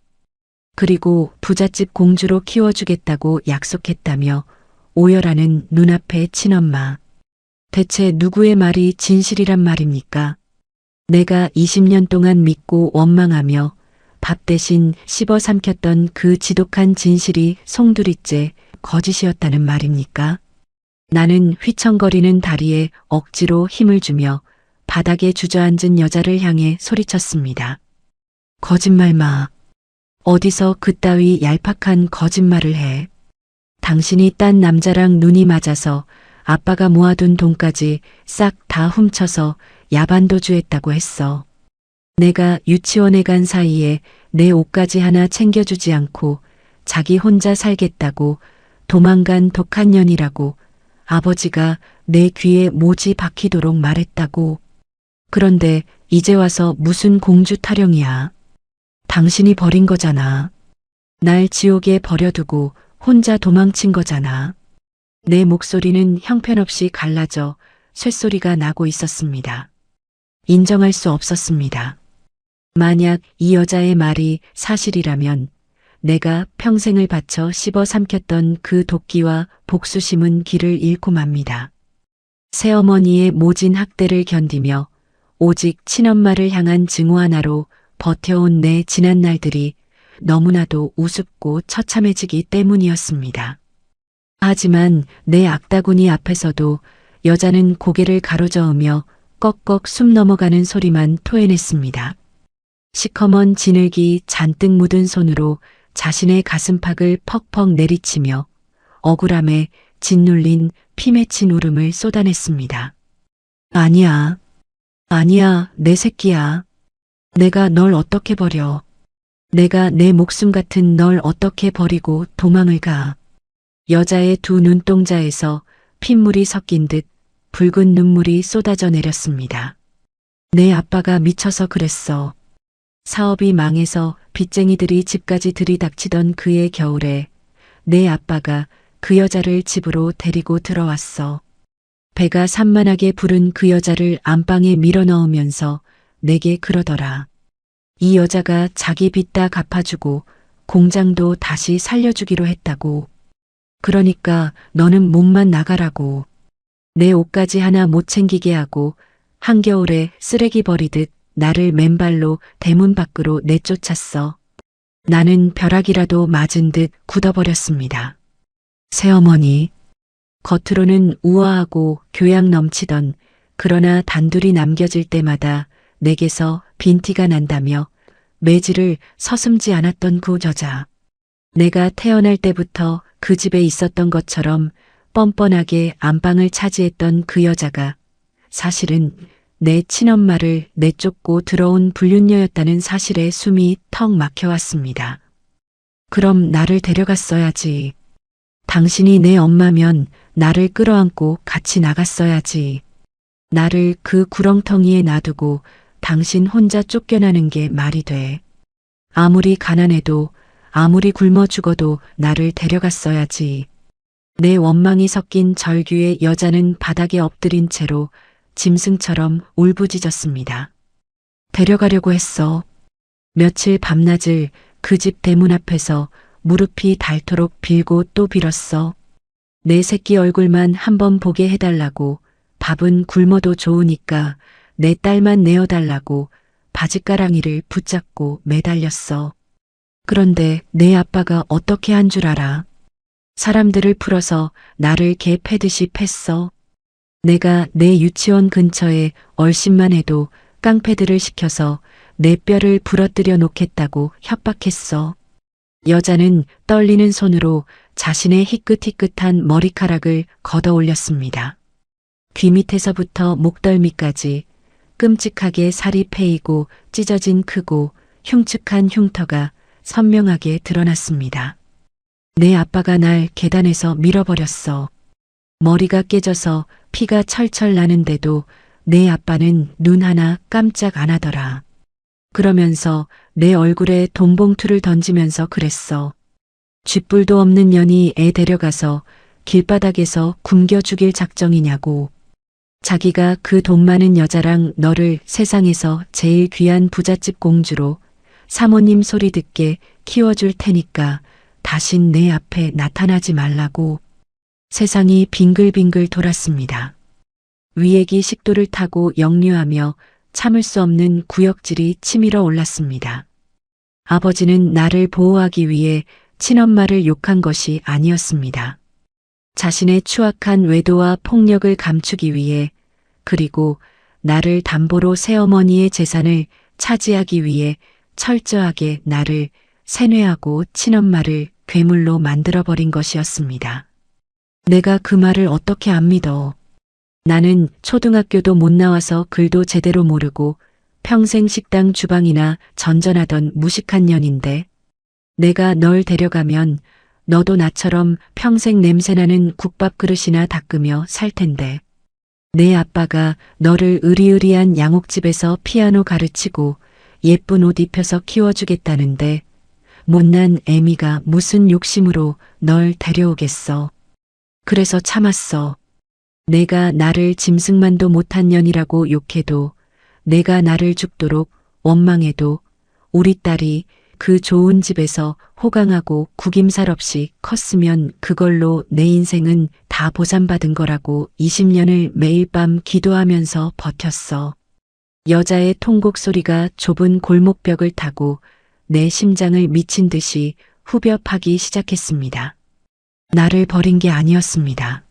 그리고 부잣집 공주로 키워주겠다고 약속했다며 오열하는 눈앞의 친엄마. 대체 누구의 말이 진실이란 말입니까? 내가 20년 동안 믿고 원망하며 밥 대신 씹어 삼켰던 그 지독한 진실이 송두리째 거짓이었다는 말입니까? 나는 휘청거리는 다리에 억지로 힘을 주며 바닥에 주저앉은 여자를 향해 소리쳤습니다. 거짓말 마. 어디서 그따위 얄팍한 거짓말을 해. 당신이 딴 남자랑 눈이 맞아서 아빠가 모아둔 돈까지 싹 다 훔쳐서 야반도주했다고 했어. 내가 유치원에 간 사이에 내 옷까지 하나 챙겨주지 않고 자기 혼자 살겠다고 도망간 독한 년이라고 아버지가 내 귀에 못이 박히도록 말했다고. 그런데 이제 와서 무슨 공주 타령이야. 당신이 버린 거잖아. 날 지옥에 버려두고 혼자 도망친 거잖아. 내 목소리는 형편없이 갈라져 쇳소리가 나고 있었습니다. 인정할 수 없었습니다. 만약 이 여자의 말이 사실이라면 내가 평생을 바쳐 씹어 삼켰던 그 도끼와 복수심은 길을 잃고 맙니다. 새어머니의 모진 학대를 견디며 오직 친엄마를 향한 증오 하나로 버텨온 내 지난 날들이 너무나도 우습고 처참해지기 때문이었습니다. 하지만 내 악다구니 앞에서도 여자는 고개를 가로저으며 꺽꺽 숨 넘어가는 소리만 토해냈습니다. 시커먼 진흙이 잔뜩 묻은 손으로 자신의 가슴팍을 퍽퍽 내리치며 억울함에 짓눌린 피 맺힌 울음을 쏟아냈습니다. 아니야. 아니야, 내 새끼야. 내가 널 어떻게 버려. 내가 내 목숨 같은 널 어떻게 버리고 도망을 가. 여자의 두 눈동자에서 핏물이 섞인 듯 붉은 눈물이 쏟아져 내렸습니다. 내 아빠가 미쳐서 그랬어. 사업이 망해서 빚쟁이들이 집까지 들이닥치던 그의 겨울에 내 아빠가 그 여자를 집으로 데리고 들어왔어. 배가 산만하게 부른 그 여자를 안방에 밀어넣으면서 내게 그러더라. 이 여자가 자기 빚 다 갚아주고 공장도 다시 살려주기로 했다고. 그러니까 너는 몸만 나가라고. 내 옷까지 하나 못 챙기게 하고 한겨울에 쓰레기 버리듯 나를 맨발로 대문 밖으로 내쫓았어. 나는 벼락이라도 맞은 듯 굳어버렸습니다. 새어머니. 겉으로는 우아하고 교양 넘치던 그러나 단둘이 남겨질 때마다 내게서 빈티가 난다며 매질을 서슴지 않았던 그 여자. 내가 태어날 때부터 그 집에 있었던 것처럼 뻔뻔하게 안방을 차지했던 그 여자가 사실은 내 친엄마를 내쫓고 들어온 불륜녀였다는 사실에 숨이 턱 막혀왔습니다. 그럼 나를 데려갔어야지. 당신이 내 엄마면 나를 끌어안고 같이 나갔어야지. 나를 그 구렁텅이에 놔두고 당신 혼자 쫓겨나는 게 말이 돼. 아무리 가난해도 아무리 굶어 죽어도 나를 데려갔어야지. 내 원망이 섞인 절규에 여자는 바닥에 엎드린 채로 짐승처럼 울부짖었습니다. 데려가려고 했어. 며칠 밤낮을 그 집 대문 앞에서 무릎이 닳도록 빌고 또 빌었어. 내 새끼 얼굴만 한번 보게 해달라고. 밥은 굶어도 좋으니까 내 딸만 내어달라고 바짓가랑이를 붙잡고 매달렸어. 그런데 내 아빠가 어떻게 한 줄 알아? 사람들을 풀어서 나를 개 패듯이 팼어. 내가 내 유치원 근처에 얼씬만 해도 깡패들을 시켜서 내 뼈를 부러뜨려 놓겠다고 협박했어. 여자는 떨리는 손으로 자신의 희끗희끗한 머리카락을 걷어 올렸습니다. 귀 밑에서부터 목덜미까지 끔찍하게 살이 패이고 찢어진 크고 흉측한 흉터가 선명하게 드러났습니다. 내 아빠가 날 계단에서 밀어버렸어. 머리가 깨져서 피가 철철 나는데도 내 아빠는 눈 하나 깜짝 안 하더라. 그러면서 내 얼굴에 돈봉투를 던지면서 그랬어. 쥐뿔도 없는 년이 애 데려가서 길바닥에서 굶겨 죽일 작정이냐고. 자기가 그 돈 많은 여자랑 너를 세상에서 제일 귀한 부잣집 공주로 사모님 소리 듣게 키워줄 테니까 다신 내 앞에 나타나지 말라고. 세상이 빙글빙글 돌았습니다. 위액이 식도를 타고 역류하며 참을 수 없는 구역질이 치밀어 올랐습니다. 아버지는 나를 보호하기 위해 친엄마를 욕한 것이 아니었습니다. 자신의 추악한 외도와 폭력을 감추기 위해 그리고 나를 담보로 새어머니의 재산을 차지하기 위해 철저하게 나를 세뇌하고 친엄마를 괴물로 만들어버린 것이었습니다. 내가 그 말을 어떻게 안 믿어. 나는 초등학교도 못 나와서 글도 제대로 모르고 평생 식당 주방이나 전전하던 무식한 년인데 내가 널 데려가면 너도 나처럼 평생 냄새나는 국밥 그릇이나 닦으며 살 텐데 내 아빠가 너를 으리으리한 양옥집에서 피아노 가르치고 예쁜 옷 입혀서 키워주겠다는데 못난 애미가 무슨 욕심으로 널 데려오겠어. 그래서 참았어. 내가 나를 짐승만도 못한 년이라고 욕해도, 내가 나를 죽도록 원망해도 우리 딸이 그 좋은 집에서 호강하고 구김살 없이 컸으면 그걸로 내 인생은 다 보상받은 거라고 20년을 매일 밤 기도하면서 버텼어. 여자의 통곡 소리가 좁은 골목벽을 타고 내 심장을 미친 듯이 후벼 파기 시작했습니다. 나를 버린 게 아니었습니다.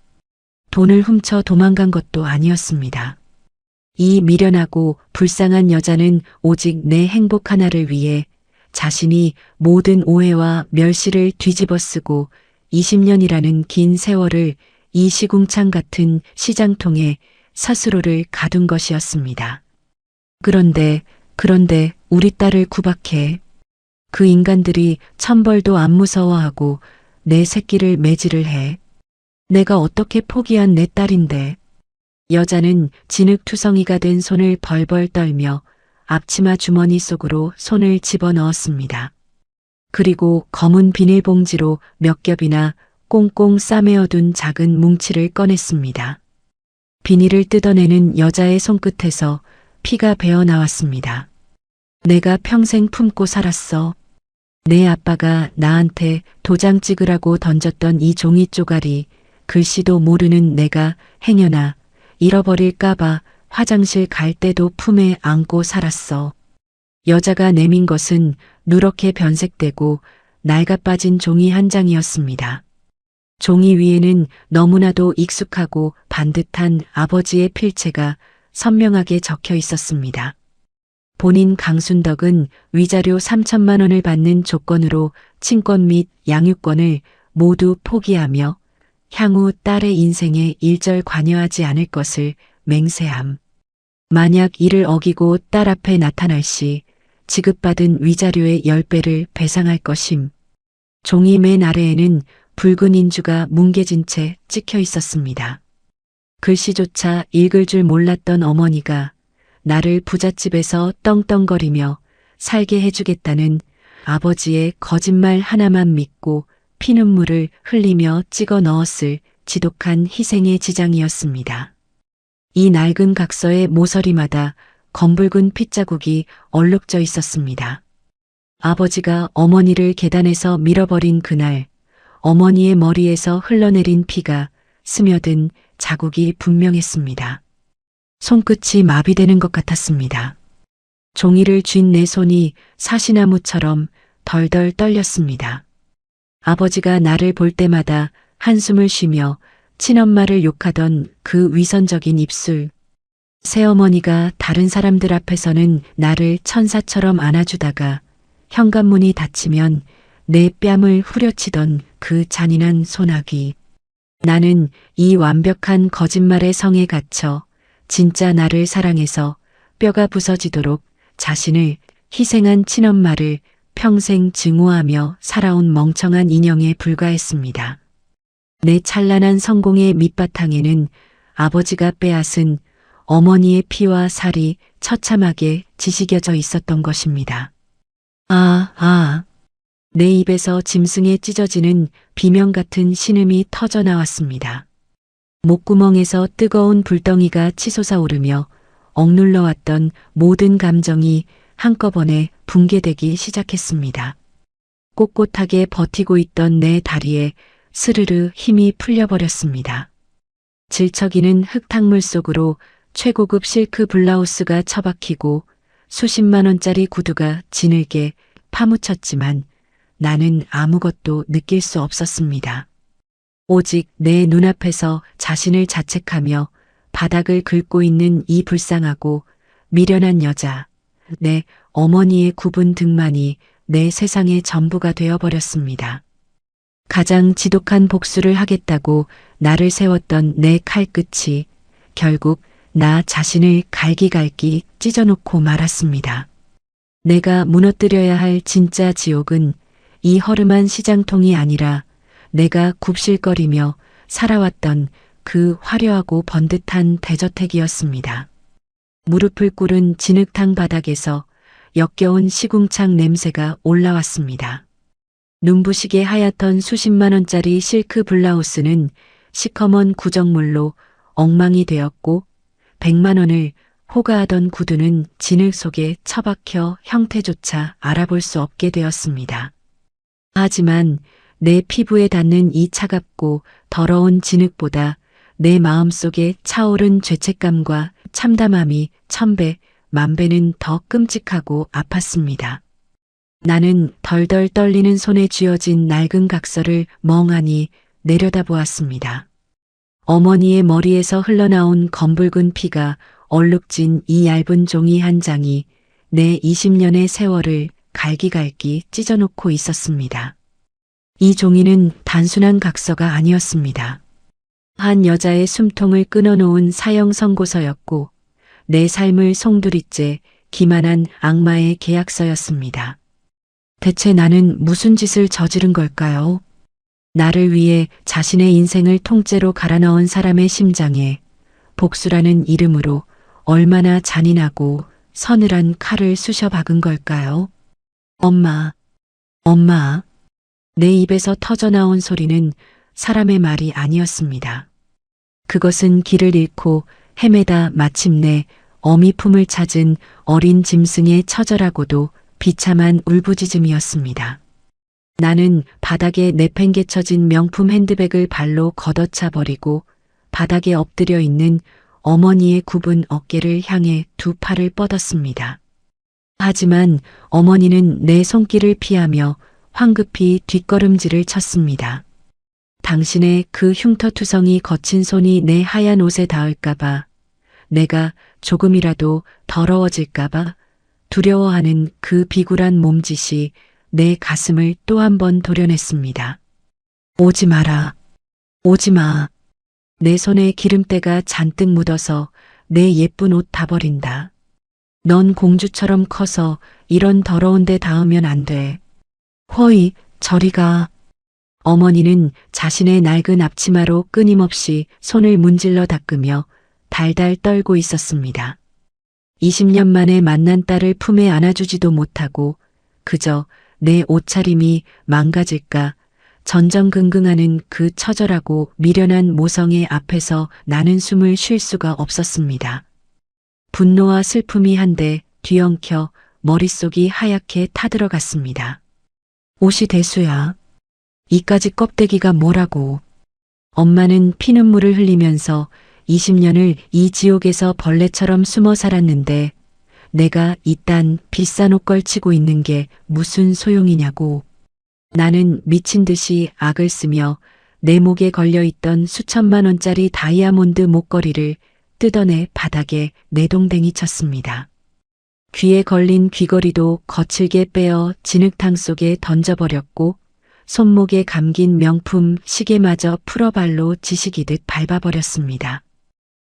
돈을 훔쳐 도망간 것도 아니었습니다. 이 미련하고 불쌍한 여자는 오직 내 행복 하나를 위해 자신이 모든 오해와 멸시를 뒤집어 쓰고 20년이라는 긴 세월을 이 시궁창 같은 시장통에 스스로를 가둔 것이었습니다. 그런데 우리 딸을 구박해. 그 인간들이 천벌도 안 무서워하고 내 새끼를 매질을 해. 내가 어떻게 포기한 내 딸인데. 여자는 진흙투성이가 된 손을 벌벌 떨며 앞치마 주머니 속으로 손을 집어넣었습니다. 그리고 검은 비닐봉지로 몇 겹이나 꽁꽁 싸매어둔 작은 뭉치를 꺼냈습니다. 비닐을 뜯어내는 여자의 손끝에서 피가 배어 나왔습니다. 내가 평생 품고 살았어. 내 아빠가 나한테 도장 찍으라고 던졌던 이 종이 쪼가리, 글씨도 모르는 내가 행여나 잃어버릴까봐 화장실 갈 때도 품에 안고 살았어. 여자가 내민 것은 누렇게 변색되고 낡아빠진 종이 한 장이었습니다. 종이 위에는 너무나도 익숙하고 반듯한 아버지의 필체가 선명하게 적혀 있었습니다. 본인 강순덕은 위자료 3천만 원을 받는 조건으로 친권 및 양육권을 모두 포기하며 향후 딸의 인생에 일절 관여하지 않을 것을 맹세함. 만약 이를 어기고 딸 앞에 나타날 시 지급받은 위자료의 10배를 배상할 것임. 종이 맨 아래에는 붉은 인주가 뭉개진 채 찍혀 있었습니다. 글씨조차 읽을 줄 몰랐던 어머니가 나를 부잣집에서 떵떵거리며 살게 해주겠다는 아버지의 거짓말 하나만 믿고 피눈물을 흘리며 찍어 넣었을 지독한 희생의 지장이었습니다. 이 낡은 각서의 모서리마다 검붉은 핏자국이 얼룩져 있었습니다. 아버지가 어머니를 계단에서 밀어버린 그날, 어머니의 머리에서 흘러내린 피가 스며든 자국이 분명했습니다. 손끝이 마비되는 것 같았습니다. 종이를 쥔 내 손이 사시나무처럼 덜덜 떨렸습니다. 아버지가 나를 볼 때마다 한숨을 쉬며 친엄마를 욕하던 그 위선적인 입술. 새어머니가 다른 사람들 앞에서는 나를 천사처럼 안아주다가 현관문이 닫히면 내 뺨을 후려치던 그 잔인한 소나기. 나는 이 완벽한 거짓말의 성에 갇혀 진짜 나를 사랑해서 뼈가 부서지도록 자신을 희생한 친엄마를 평생 증오하며 살아온 멍청한 인형에 불과했습니다. 내 찬란한 성공의 밑바탕에는 아버지가 빼앗은 어머니의 피와 살이 처참하게 지식여져 있었던 것입니다. 내 입에서 짐승에 찢어지는 비명 같은 신음이 터져 나왔습니다. 목구멍에서 뜨거운 불덩이가 치솟아 오르며 억눌러왔던 모든 감정이 한꺼번에 붕괴되기 시작했습니다. 꼿꼿하게 버티고 있던 내 다리에 스르르 힘이 풀려버렸습니다. 질척이는 흙탕물 속으로 최고급 실크 블라우스가 처박히고 수십만 원짜리 구두가 지늘게 파묻혔지만 나는 아무것도 느낄 수 없었습니다. 오직 내 눈앞에서 자신을 자책하며 바닥을 긁고 있는 이 불쌍하고 미련한 여자, 내 어머니의 굽은 등만이 내 세상의 전부가 되어버렸습니다. 가장 지독한 복수를 하겠다고 나를 세웠던 내 칼끝이 결국 나 자신을 갈기갈기 찢어놓고 말았습니다. 내가 무너뜨려야 할 진짜 지옥은 이 허름한 시장통이 아니라 내가 굽실거리며 살아왔던 그 화려하고 번듯한 대저택이었습니다. 무릎을 꿇은 진흙탕 바닥에서 역겨운 시궁창 냄새가 올라왔습니다. 눈부시게 하얗던 수십만 원짜리 실크 블라우스는 시커먼 구정물로 엉망이 되었고 100만 원을 호가하던 구두는 진흙 속에 처박혀 형태조차 알아볼 수 없게 되었습니다. 하지만 내 피부에 닿는 이 차갑고 더러운 진흙보다 내 마음속에 차오른 죄책감과 참담함이 1000배, 10,000배는 더 끔찍하고 아팠습니다. 나는 덜덜 떨리는 손에 쥐어진 낡은 각서를 멍하니 내려다보았습니다. 어머니의 머리에서 흘러나온 검붉은 피가 얼룩진 이 얇은 종이 한 장이 내 20년의 세월을 갈기갈기 찢어놓고 있었습니다. 이 종이는 단순한 각서가 아니었습니다. 한 여자의 숨통을 끊어놓은 사형 선고서였고 내 삶을 송두리째 기만한 악마의 계약서였습니다. 대체 나는 무슨 짓을 저지른 걸까요? 나를 위해 자신의 인생을 통째로 갈아넣은 사람의 심장에 복수라는 이름으로 얼마나 잔인하고 서늘한 칼을 쑤셔 박은 걸까요? 엄마, 엄마. 내 입에서 터져나온 소리는 사람의 말이 아니었습니다. 그것은 길을 잃고 헤매다 마침내 어미 품을 찾은 어린 짐승의 처절하고도 비참한 울부짖음이었습니다. 나는 바닥에 내팽개쳐진 명품 핸드백을 발로 걷어차 버리고 바닥에 엎드려 있는 어머니의 굽은 어깨를 향해 두 팔을 뻗었습니다. 하지만 어머니는 내 손길을 피하며 황급히 뒷걸음질을 쳤습니다. 당신의 그 흉터투성이 거친 손이 내 하얀 옷에 닿을까봐, 내가 조금이라도 더러워질까봐 두려워하는 그 비굴한 몸짓이 내 가슴을 또 한 번 도려냈습니다. 오지 마라. 오지 마. 내 손에 기름때가 잔뜩 묻어서 내 예쁜 옷 다 버린다. 넌 공주처럼 커서 이런 더러운 데 닿으면 안 돼. 허이, 저리 가. 어머니는 자신의 낡은 앞치마로 끊임없이 손을 문질러 닦으며 달달 떨고 있었습니다. 20년 만에 만난 딸을 품에 안아주지도 못하고 그저 내 옷차림이 망가질까 전전긍긍하는 그 처절하고 미련한 모성의 앞에서 나는 숨을 쉴 수가 없었습니다. 분노와 슬픔이 한데 뒤엉켜 머릿속이 하얗게 타들어갔습니다. 옷이 대수야. 이까지 껍데기가 뭐라고. 엄마는 피눈물을 흘리면서 20년을 이 지옥에서 벌레처럼 숨어 살았는데 내가 이딴 비싼 옷 걸치고 있는 게 무슨 소용이냐고. 나는 미친 듯이 악을 쓰며 내 목에 걸려있던 수천만 원짜리 다이아몬드 목걸이를 뜯어내 바닥에 내동댕이 쳤습니다. 귀에 걸린 귀걸이도 거칠게 빼어 진흙탕 속에 던져버렸고 손목에 감긴 명품 시계마저 풀어발로 지식이듯 밟아버렸습니다.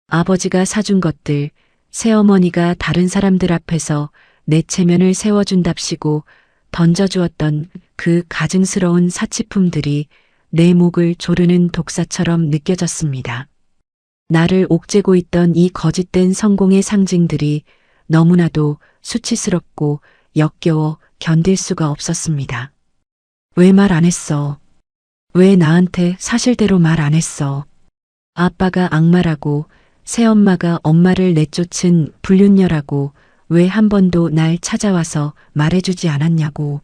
아버지가 사준 것들, 새어머니가 다른 사람들 앞에서 내 체면을 세워준답시고 던져주었던 그 가증스러운 사치품들이 내 목을 조르는 독사처럼 느껴졌습니다. 나를 옥죄고 있던 이 거짓된 성공의 상징들이 너무나도 수치스럽고 역겨워 견딜 수가 없었습니다. 왜 말 안 했어? 왜 나한테 사실대로 말 안 했어? 아빠가 악마라고 새엄마가 엄마를 내쫓은 불륜녀라고 왜 한 번도 날 찾아와서 말해주지 않았냐고.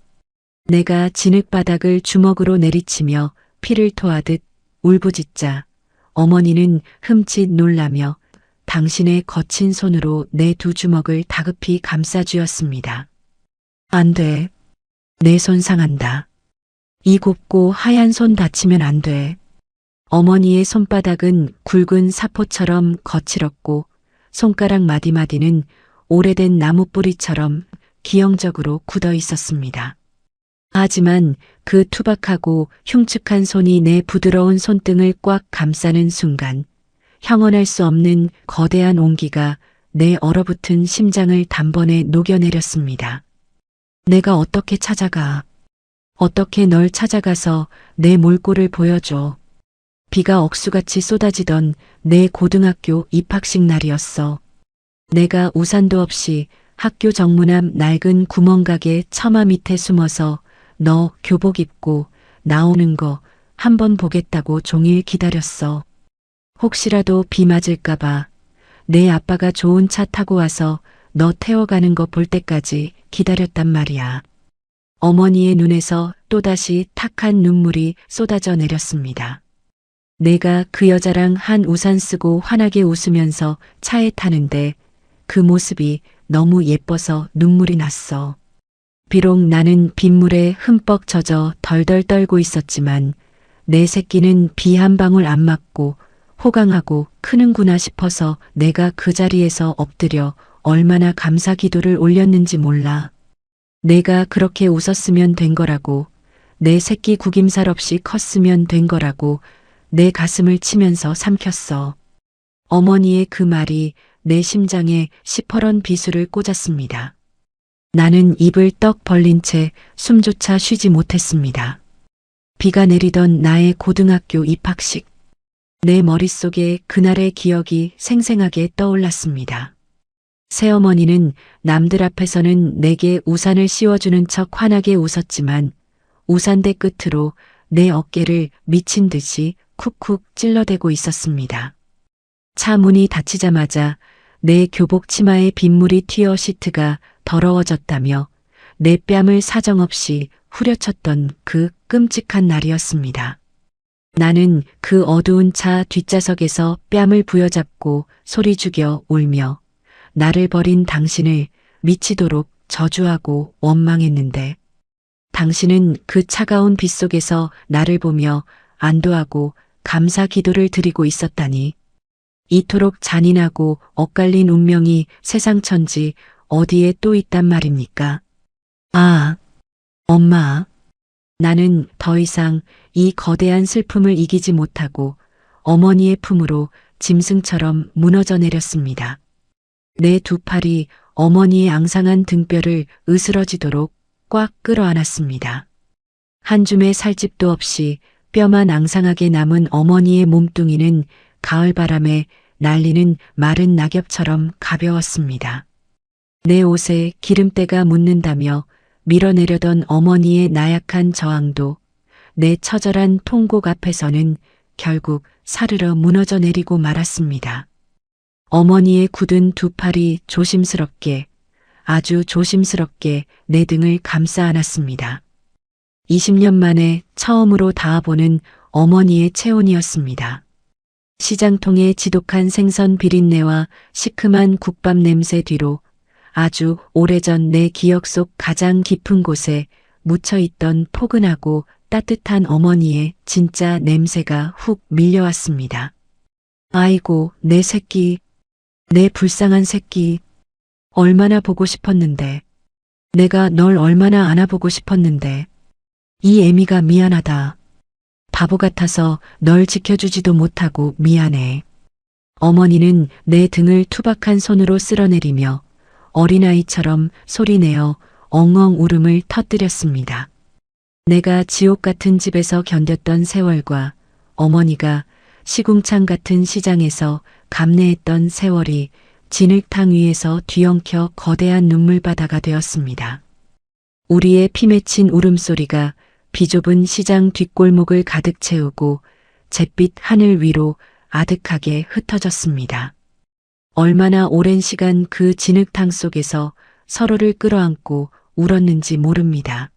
내가 진흙바닥을 주먹으로 내리치며 피를 토하듯 울부짖자 어머니는 흠칫 놀라며 당신의 거친 손으로 내 두 주먹을 다급히 감싸쥐었습니다. 안 돼. 내 손 상한다. 이 곱고 하얀 손 다치면 안 돼. 어머니의 손바닥은 굵은 사포처럼 거칠었고 손가락 마디마디는 오래된 나무 뿌리처럼 기형적으로 굳어 있었습니다. 하지만 그 투박하고 흉측한 손이 내 부드러운 손등을 꽉 감싸는 순간 형언할 수 없는 거대한 온기가 내 얼어붙은 심장을 단번에 녹여내렸습니다. 내가 어떻게 찾아가? 어떻게 널 찾아가서 내 몰골을 보여줘? 비가 억수같이 쏟아지던 내 고등학교 입학식 날이었어. 내가 우산도 없이 학교 정문 앞 낡은 구멍가게 처마 밑에 숨어서 너 교복 입고 나오는 거 한번 보겠다고 종일 기다렸어. 혹시라도 비 맞을까봐 내 아빠가 좋은 차 타고 와서 너 태워가는 거 볼 때까지 기다렸단 말이야. 어머니의 눈에서 또다시 탁한 눈물이 쏟아져 내렸습니다. 내가 그 여자랑 한 우산 쓰고 환하게 웃으면서 차에 타는데 그 모습이 너무 예뻐서 눈물이 났어. 비록 나는 빗물에 흠뻑 젖어 덜덜 떨고 있었지만 내 새끼는 비 한 방울 안 맞고 호강하고 크는구나 싶어서 내가 그 자리에서 엎드려 얼마나 감사 기도를 올렸는지 몰라. 내가 그렇게 웃었으면 된 거라고, 내 새끼 구김살 없이 컸으면 된 거라고 내 가슴을 치면서 삼켰어. 어머니의 그 말이 내 심장에 시퍼런 비수를 꽂았습니다. 나는 입을 떡 벌린 채 숨조차 쉬지 못했습니다. 비가 내리던 나의 고등학교 입학식. 내 머릿속에 그날의 기억이 생생하게 떠올랐습니다. 새어머니는 남들 앞에서는 내게 우산을 씌워주는 척 환하게 웃었지만 우산대 끝으로 내 어깨를 미친 듯이 쿡쿡 찔러대고 있었습니다. 차 문이 닫히자마자 내 교복 치마에 빗물이 튀어 시트가 더러워졌다며 내 뺨을 사정없이 후려쳤던 그 끔찍한 날이었습니다. 나는 그 어두운 차 뒷좌석에서 뺨을 부여잡고 소리 죽여 울며 나를 버린 당신을 미치도록 저주하고 원망했는데 당신은 그 차가운 빗속에서 나를 보며 안도하고 감사 기도를 드리고 있었다니. 이토록 잔인하고 엇갈린 운명이 세상 천지 어디에 또 있단 말입니까? 아, 엄마. 나는 더 이상 이 거대한 슬픔을 이기지 못하고 어머니의 품으로 짐승처럼 무너져 내렸습니다. 내 두 팔이 어머니의 앙상한 등뼈를 으스러지도록 꽉 끌어안았습니다. 한 줌의 살집도 없이 뼈만 앙상하게 남은 어머니의 몸뚱이는 가을바람에 날리는 마른 낙엽처럼 가벼웠습니다. 내 옷에 기름때가 묻는다며 밀어내려던 어머니의 나약한 저항도 내 처절한 통곡 앞에서는 결국 사르르 무너져 내리고 말았습니다. 어머니의 굳은 두 팔이 조심스럽게, 아주 조심스럽게 내 등을 감싸 안았습니다. 20년 만에 처음으로 닿아보는 어머니의 체온이었습니다. 시장통의 지독한 생선 비린내와 시큼한 국밥 냄새 뒤로 아주 오래전 내 기억 속 가장 깊은 곳에 묻혀있던 포근하고 따뜻한 어머니의 진짜 냄새가 훅 밀려왔습니다. 아이고, 내 새끼, 내 불쌍한 새끼. 얼마나 보고 싶었는데. 내가 널 얼마나 안아보고 싶었는데. 이 애미가 미안하다. 바보 같아서 널 지켜주지도 못하고 미안해. 어머니는 내 등을 투박한 손으로 쓸어내리며 어린아이처럼 소리내어 엉엉 울음을 터뜨렸습니다. 내가 지옥 같은 집에서 견뎠던 세월과 어머니가 시궁창 같은 시장에서 감내했던 세월이 진흙탕 위에서 뒤엉켜 거대한 눈물바다가 되었습니다. 우리의 피 맺힌 울음소리가 비좁은 시장 뒷골목을 가득 채우고 잿빛 하늘 위로 아득하게 흩어졌습니다. 얼마나 오랜 시간 그 진흙탕 속에서 서로를 끌어안고 울었는지 모릅니다.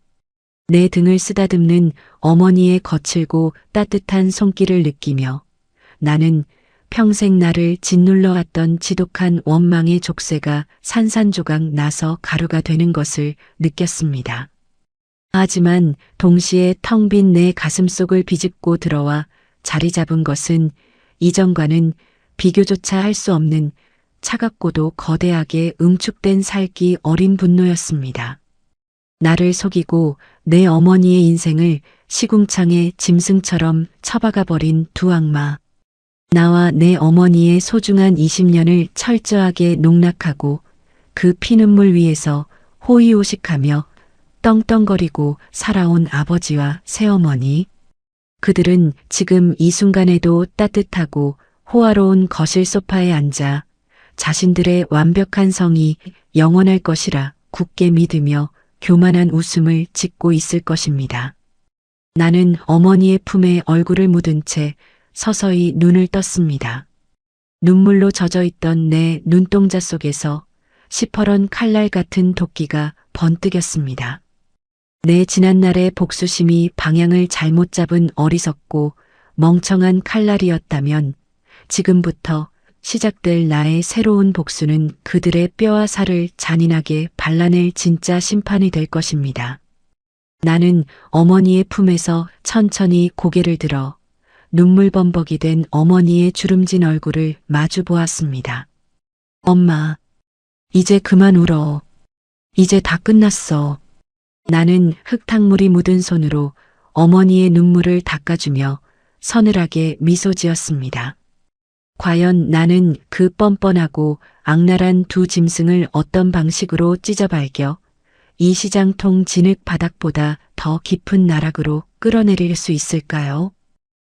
내 등을 쓰다듬는 어머니의 거칠고 따뜻한 손길을 느끼며 나는 평생 나를 짓눌러 왔던 지독한 원망의 족쇄가 산산조각 나서 가루가 되는 것을 느꼈습니다. 하지만 동시에 텅 빈 내 가슴속을 비집고 들어와 자리 잡은 것은 이전과는 비교조차 할 수 없는 차갑고도 거대하게 응축된 살기 어린 분노였습니다. 나를 속이고 내 어머니의 인생을 시궁창에 짐승처럼 처박아 버린 두 악마. 나와 내 어머니의 소중한 20년을 철저하게 농락하고 그 피눈물 위에서 호의호식하며 떵떵거리고 살아온 아버지와 새어머니. 그들은 지금 이 순간에도 따뜻하고 호화로운 거실 소파에 앉아 자신들의 완벽한 성이 영원할 것이라 굳게 믿으며 교만한 웃음을 짓고 있을 것입니다. 나는 어머니의 품에 얼굴을 묻은 채 서서히 눈을 떴습니다. 눈물로 젖어 있던 내 눈동자 속에서 시퍼런 칼날 같은 도끼가 번뜩였습니다. 내 지난날의 복수심이 방향을 잘못 잡은 어리석고 멍청한 칼날이었다면 지금부터 시작될 나의 새로운 복수는 그들의 뼈와 살을 잔인하게 발라낼 진짜 심판이 될 것입니다. 나는 어머니의 품에서 천천히 고개를 들어 눈물 범벅이 된 어머니의 주름진 얼굴을 마주 보았습니다. 엄마, 이제 그만 울어. 이제 다 끝났어. 나는 흙탕물이 묻은 손으로 어머니의 눈물을 닦아주며 서늘하게 미소 지었습니다. 과연 나는 그 뻔뻔하고 악랄한 두 짐승을 어떤 방식으로 찢어발겨 이 시장통 진흙 바닥보다 더 깊은 나락으로 끌어내릴 수 있을까요?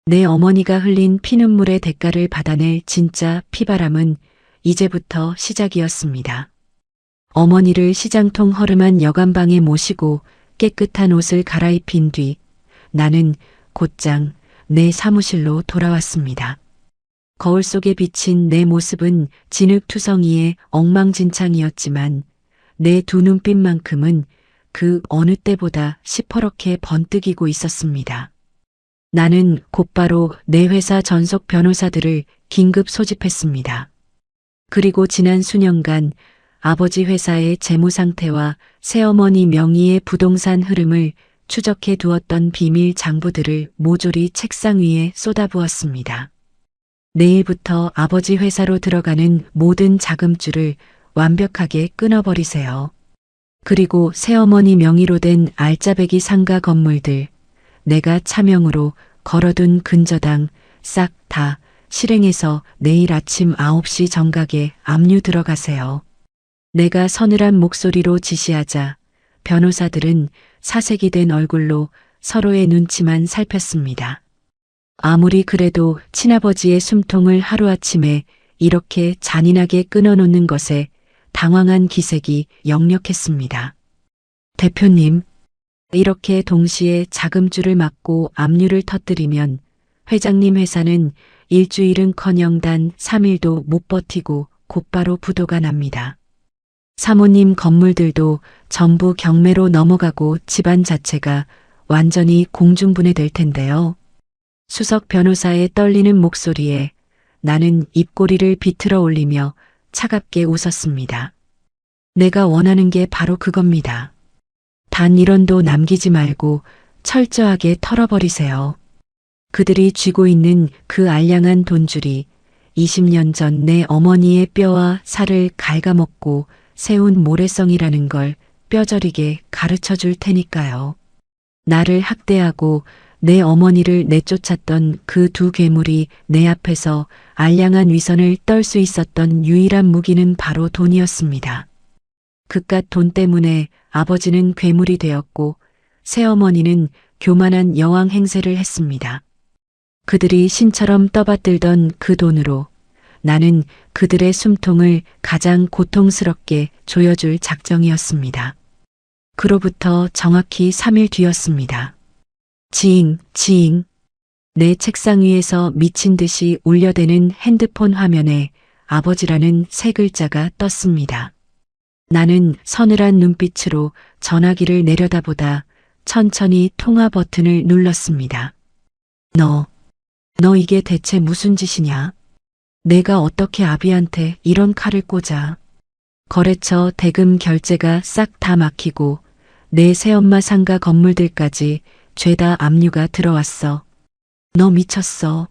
내 어머니가 흘린 피눈물의 대가를 받아낼 진짜 피바람은 이제부터 시작이었습니다. 어머니를 시장통 허름한 여간방에 모시고 깨끗한 옷을 갈아입힌 뒤 나는 곧장 내 사무실로 돌아왔습니다. 거울 속에 비친 내 모습은 진흙투성이의 엉망진창이었지만 내 두 눈빛만큼은 그 어느 때보다 시퍼렇게 번뜩이고 있었습니다. 나는 곧바로 내 회사 전속 변호사들을 긴급 소집했습니다. 그리고 지난 수년간 아버지 회사의 재무 상태와 새어머니 명의의 부동산 흐름을 추적해 두었던 비밀 장부들을 모조리 책상 위에 쏟아부었습니다. 내일부터 아버지 회사로 들어가는 모든 자금줄을 완벽하게 끊어버리세요. 그리고 새어머니 명의로 된 알짜배기 상가 건물들, 내가 차명으로 걸어둔 근저당 싹 다 실행해서 내일 아침 9시 정각에 압류 들어가세요. 내가 서늘한 목소리로 지시하자 변호사들은 사색이 된 얼굴로 서로의 눈치만 살폈습니다. 아무리 그래도 친아버지의 숨통을 하루아침에 이렇게 잔인하게 끊어놓는 것에 당황한 기색이 역력했습니다. 대표님, 이렇게 동시에 자금줄을 막고 압류를 터뜨리면 회장님 회사는 일주일은커녕 단 3일도 못 버티고 곧바로 부도가 납니다. 사모님 건물들도 전부 경매로 넘어가고 집안 자체가 완전히 공중분해될 텐데요. 수석 변호사의 떨리는 목소리에 나는 입꼬리를 비틀어 올리며 차갑게 웃었습니다. 내가 원하는 게 바로 그겁니다. 단 1원도 남기지 말고 철저하게 털어버리세요. 그들이 쥐고 있는 그 알량한 돈줄이 20년 전 내 어머니의 뼈와 살을 갉아먹고 세운 모래성이라는 걸 뼈저리게 가르쳐 줄 테니까요. 나를 학대하고 내 어머니를 내쫓았던 그 두 괴물이 내 앞에서 알량한 위선을 떨 수 있었던 유일한 무기는 바로 돈이었습니다. 그깟 돈 때문에 아버지는 괴물이 되었고 새어머니는 교만한 여왕 행세를 했습니다. 그들이 신처럼 떠받들던 그 돈으로 나는 그들의 숨통을 가장 고통스럽게 조여줄 작정이었습니다. 그로부터 정확히 3일 뒤였습니다. 지잉, 지잉. 내 책상 위에서 미친 듯이 울려대는 핸드폰 화면에 아버지라는 세 글자가 떴습니다. 나는 서늘한 눈빛으로 전화기를 내려다보다 천천히 통화 버튼을 눌렀습니다. 너 이게 대체 무슨 짓이냐? 내가 어떻게 아비한테 이런 칼을 꽂아? 거래처 대금 결제가 싹 다 막히고 내 새엄마 상가 건물들까지 죄다 압류가 들어왔어. 너 미쳤어.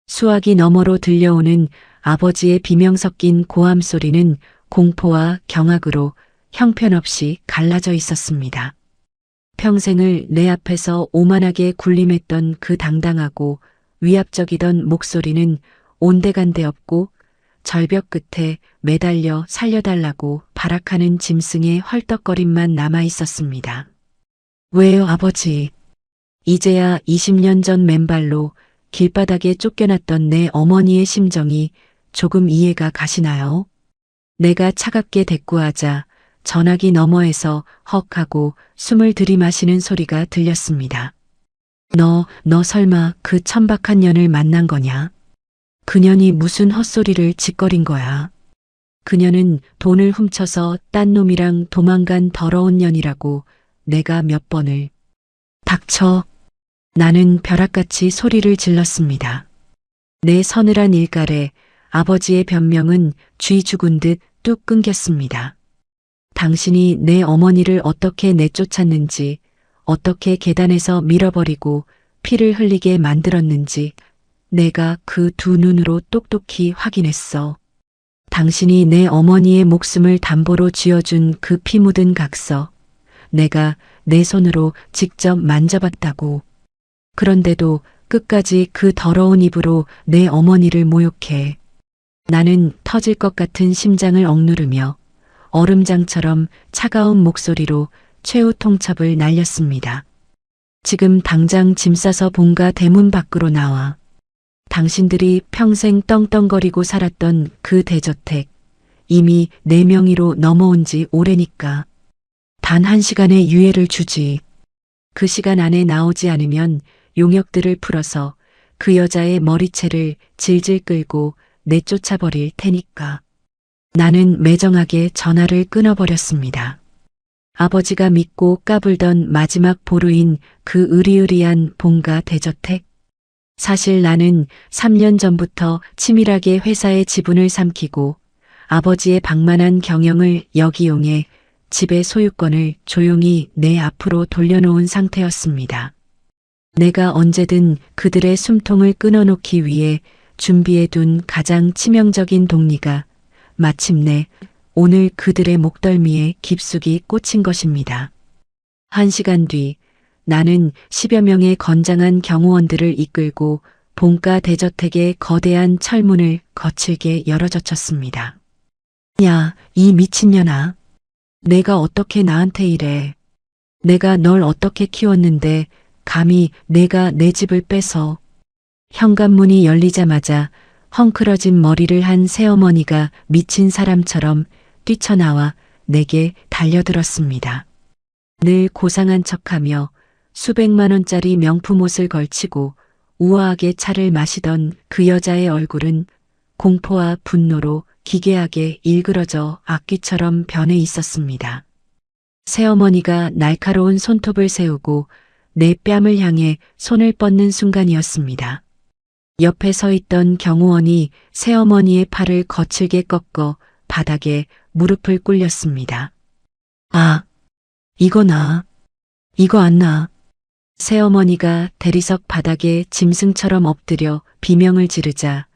수화기 너머로 들려오는 아버지의 비명 섞인 고함 소리는 공포와 경악으로 형편없이 갈라져 있었습니다. 평생을 내 앞에서 오만하게 군림했던 그 당당하고 위압적이던 목소리는 온데간데 없고 절벽 끝에 매달려 살려달라고 발악하는 짐승의 헐떡거림만 남아 있었습니다. 왜요, 아버지? 이제야 20년 전 맨발로 길바닥에 쫓겨났던 내 어머니의 심정이 조금 이해가 가시나요? 내가 차갑게 대꾸하자 전화기 너머에서 헉 하고 숨을 들이마시는 소리가 들렸습니다. 너 설마 그 천박한 년을 만난 거냐? 그년이 무슨 헛소리를 짓거린 거야? 그녀는 돈을 훔쳐서 딴 놈이랑 도망간 더러운 년이라고 내가 몇 번을. 닥쳐. 나는 벼락같이 소리를 질렀습니다. 내 서늘한 일갈에 아버지의 변명은 쥐 죽은 듯 뚝 끊겼습니다. 당신이 내 어머니를 어떻게 내쫓았는지, 어떻게 계단에서 밀어버리고 피를 흘리게 만들었는지 내가 그 두 눈으로 똑똑히 확인했어. 당신이 내 어머니의 목숨을 담보로 쥐어준 그 피 묻은 각서, 내가 내 손으로 직접 만져봤다고. 그런데도 끝까지 그 더러운 입으로 내 어머니를 모욕해. 나는 터질 것 같은 심장을 억누르며 얼음장처럼 차가운 목소리로 최후 통첩을 날렸습니다. 지금 당장 짐 싸서 본가 대문 밖으로 나와. 당신들이 평생 떵떵거리고 살았던 그 대저택, 이미 내 명의로 넘어온 지 오래니까. 단 1시간의 유예를 주지. 그 시간 안에 나오지 않으면 용역들을 풀어서 그 여자의 머리채를 질질 끌고 내쫓아버릴 테니까. 나는 매정하게 전화를 끊어버렸습니다. 아버지가 믿고 까불던 마지막 보루인 그 으리으리한 본가 대저택. 사실 나는 3년 전부터 치밀하게 회사의 지분을 삼키고 아버지의 방만한 경영을 역이용해 집의 소유권을 조용히 내 앞으로 돌려놓은 상태였습니다. 내가 언제든 그들의 숨통을 끊어놓기 위해 준비해둔 가장 치명적인 독리가 마침내 오늘 그들의 목덜미에 깊숙이 꽂힌 것입니다. 1시간 뒤 나는 10여 명의 건장한 경호원들을 이끌고 본가 대저택의 거대한 철문을 거칠게 열어젖혔습니다. 야, 이 미친년아. 내가 어떻게 나한테 이래. 내가 널 어떻게 키웠는데 감히 내가 내 집을 뺏어. 현관문이 열리자마자 헝클어진 머리를 한 새어머니가 미친 사람처럼 뛰쳐나와 내게 달려들었습니다. 늘 고상한 척하며 수백만 원짜리 명품 옷을 걸치고 우아하게 차를 마시던 그 여자의 얼굴은 공포와 분노로 기괴하게 일그러져 악귀처럼 변해 있었습니다. 새어머니가 날카로운 손톱을 세우고 내 뺨을 향해 손을 뻗는 순간이었습니다. 옆에 서 있던 경호원이 새어머니의 팔을 거칠게 꺾어 바닥에 무릎을 꿇렸습니다. 아, 이거 나. 이거 안 나. 새어머니가 대리석 바닥에 짐승처럼 엎드려 비명을 지르자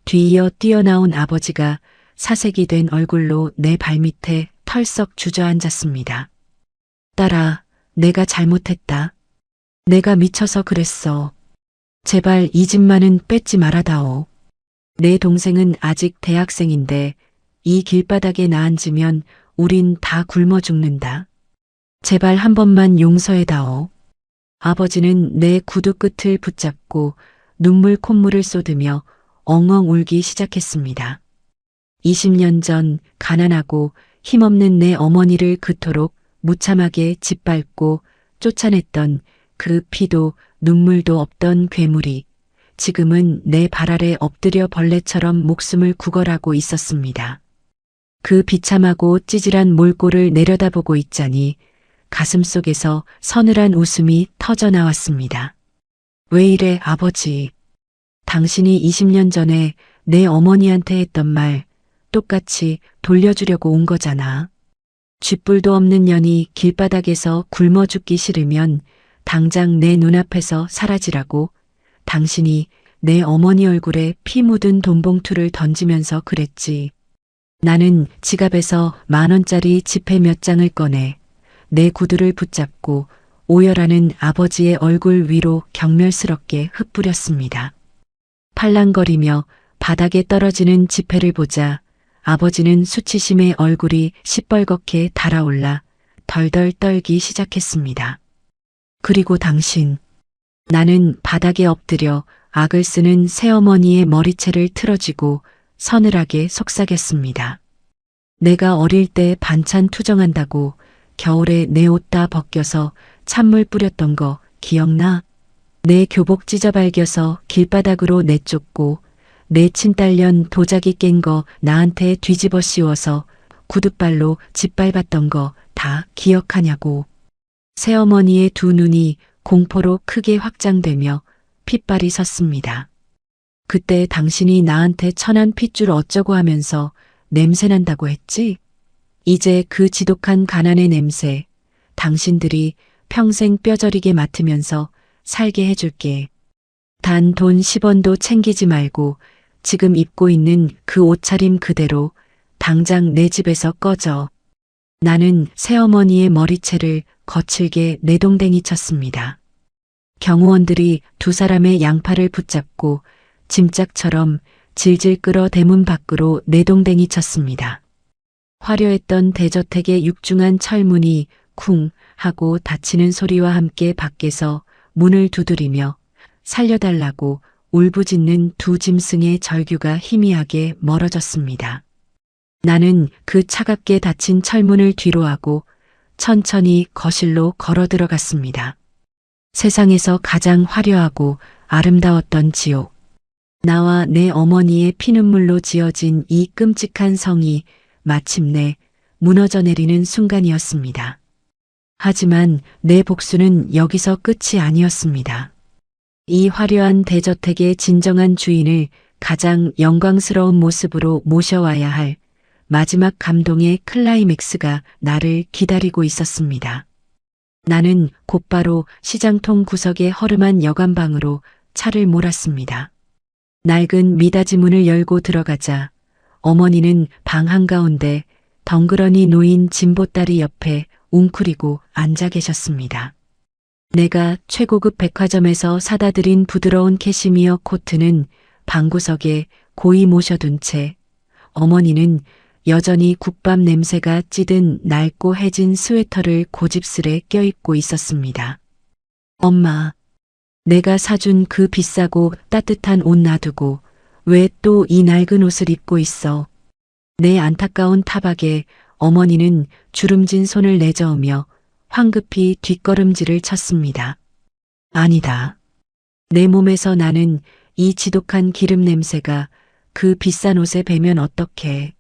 뒤이어 뛰어나온 아버지가 사색이 된 얼굴로 내 발밑에 털썩 주저앉았습니다. 딸아, 내가 잘못했다. 내가 미쳐서 그랬어. 제발 이 집만은 뺏지 말아다오. 내 동생은 아직 대학생인데 이 길바닥에 나앉으면 우린 다 굶어 죽는다. 제발 한 번만 용서해다오. 아버지는 내 구두 끝을 붙잡고 눈물 콧물을 쏟으며 엉엉 울기 시작했습니다. 20년 전 가난하고 힘없는 내 어머니를 그토록 무참하게 짓밟고 쫓아냈던 그 피도 눈물도 없던 괴물이 지금은 내 발 아래 엎드려 벌레처럼 목숨을 구걸하고 있었습니다. 그 비참하고 찌질한 몰골을 내려다보고 있자니 가슴속에서 서늘한 웃음이 터져 나왔습니다. 왜 이래, 아버지. 당신이 20년 전에 내 어머니한테 했던 말 똑같이 돌려주려고 온 거잖아. 쥐뿔도 없는 년이 길바닥에서 굶어 죽기 싫으면 당장 내 눈앞에서 사라지라고 당신이 내 어머니 얼굴에 피 묻은 돈봉투를 던지면서 그랬지. 나는 지갑에서 10,000원짜리 지폐 몇 장을 꺼내 내 구두를 붙잡고 오열하는 아버지의 얼굴 위로 경멸스럽게 흩뿌렸습니다. 팔랑거리며 바닥에 떨어지는 지폐를 보자 아버지는 수치심에 얼굴이 시뻘겋게 달아올라 덜덜 떨기 시작했습니다. 그리고 당신. 나는 바닥에 엎드려 악을 쓰는 새어머니의 머리채를 틀어쥐고 서늘하게 속삭였습니다. 내가 어릴 때 반찬 투정한다고 겨울에 내 옷 다 벗겨서 찬물 뿌렸던 거 기억나? 내 교복 찢어발겨서 길바닥으로 내쫓고 내 친딸년 도자기 깬 거 나한테 뒤집어 씌워서 구둣발로 짓밟았던 거 다 기억하냐고. 새어머니의 두 눈이 공포로 크게 확장되며 핏발이 섰습니다. 그때 당신이 나한테 천안 핏줄 어쩌고 하면서 냄새난다고 했지? 이제 그 지독한 가난의 냄새, 당신들이 평생 뼈저리게 맡으면서 살게 해줄게. 단 돈 10원도 챙기지 말고 지금 입고 있는 그 옷차림 그대로 당장 내 집에서 꺼져. 나는 새어머니의 머리채를 거칠게 내동댕이 쳤습니다. 경호원들이 두 사람의 양팔을 붙잡고 짐짝처럼 질질 끌어 대문 밖으로 내동댕이 쳤습니다. 화려했던 대저택의 육중한 철문이 쿵 하고 닫히는 소리와 함께 밖에서 문을 두드리며 살려달라고 울부짖는 두 짐승의 절규가 희미하게 멀어졌습니다. 나는 그 차갑게 닫힌 철문을 뒤로하고 천천히 거실로 걸어 들어갔습니다. 세상에서 가장 화려하고 아름다웠던 지옥. 나와 내 어머니의 피눈물로 지어진 이 끔찍한 성이 마침내 무너져 내리는 순간이었습니다. 하지만 내 복수는 여기서 끝이 아니었습니다. 이 화려한 대저택의 진정한 주인을 가장 영광스러운 모습으로 모셔와야 할 마지막 감동의 클라이맥스가 나를 기다리고 있었습니다. 나는 곧바로 시장통 구석의 허름한 여관방으로 차를 몰았습니다. 낡은 미닫이 문을 열고 들어가자 어머니는 방 한가운데 덩그러니 놓인 진보다리 옆에 웅크리고 앉아 계셨습니다. 내가 최고급 백화점에서 사다 드린 부드러운 캐시미어 코트는 방구석에 고이 모셔둔 채 어머니는 여전히 국밥 냄새가 찌든 낡고 해진 스웨터를 고집스레 껴입고 있었습니다. 엄마, 내가 사준 그 비싸고 따뜻한 옷 놔두고 왜 또 이 낡은 옷을 입고 있어? 내 안타까운 타박에 어머니는 주름진 손을 내저으며 황급히 뒷걸음질을 쳤습니다. 아니다. 내 몸에서 나는 이 지독한 기름 냄새가 그 비싼 옷에 배면 어떡해.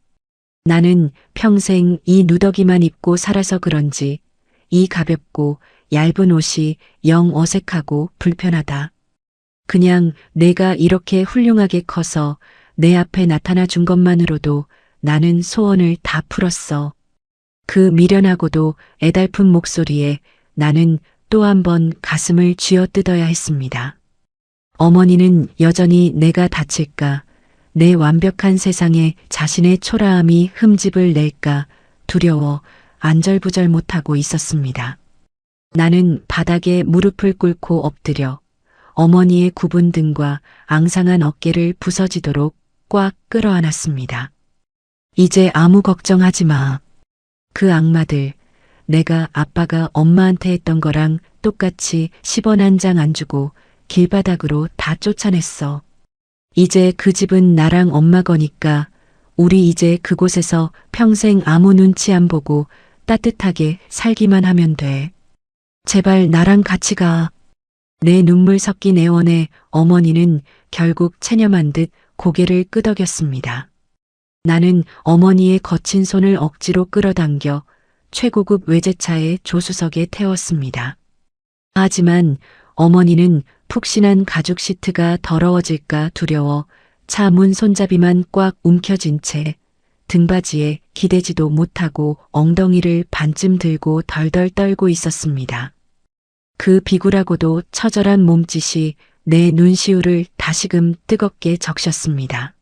나는 평생 이 누더기만 입고 살아서 그런지 이 가볍고 얇은 옷이 영 어색하고 불편하다. 그냥 내가 이렇게 훌륭하게 커서 내 앞에 나타나 준 것만으로도 나는 소원을 다 풀었어. 그 미련하고도 애달픈 목소리에 나는 또 한 번 가슴을 쥐어뜯어야 했습니다. 어머니는 여전히 내가 다칠까, 내 완벽한 세상에 자신의 초라함이 흠집을 낼까 두려워 안절부절 못하고 있었습니다. 나는 바닥에 무릎을 꿇고 엎드려 어머니의 굽은 등과 앙상한 어깨를 부서지도록 꽉 끌어안았습니다. 이제 아무 걱정하지 마. 그 악마들, 내가 아빠가 엄마한테 했던 거랑 똑같이 10원 한 장 안 주고 길바닥으로 다 쫓아냈어. 이제 그 집은 나랑 엄마 거니까 우리 이제 그곳에서 평생 아무 눈치 안 보고 따뜻하게 살기만 하면 돼. 제발 나랑 같이 가. 내 눈물 섞인 애원에 어머니는 결국 체념한 듯 고개를 끄덕였습니다. 나는 어머니의 거친 손을 억지로 끌어당겨 최고급 외제차의 조수석에 태웠습니다. 하지만 어머니는 푹신한 가죽 시트가 더러워질까 두려워 차 문 손잡이만 꽉 움켜쥔 채 등받이에 기대지도 못하고 엉덩이를 반쯤 들고 덜덜 떨고 있었습니다. 그 비굴하고도 처절한 몸짓이 내 눈시울을 다시금 뜨겁게 적셨습니다.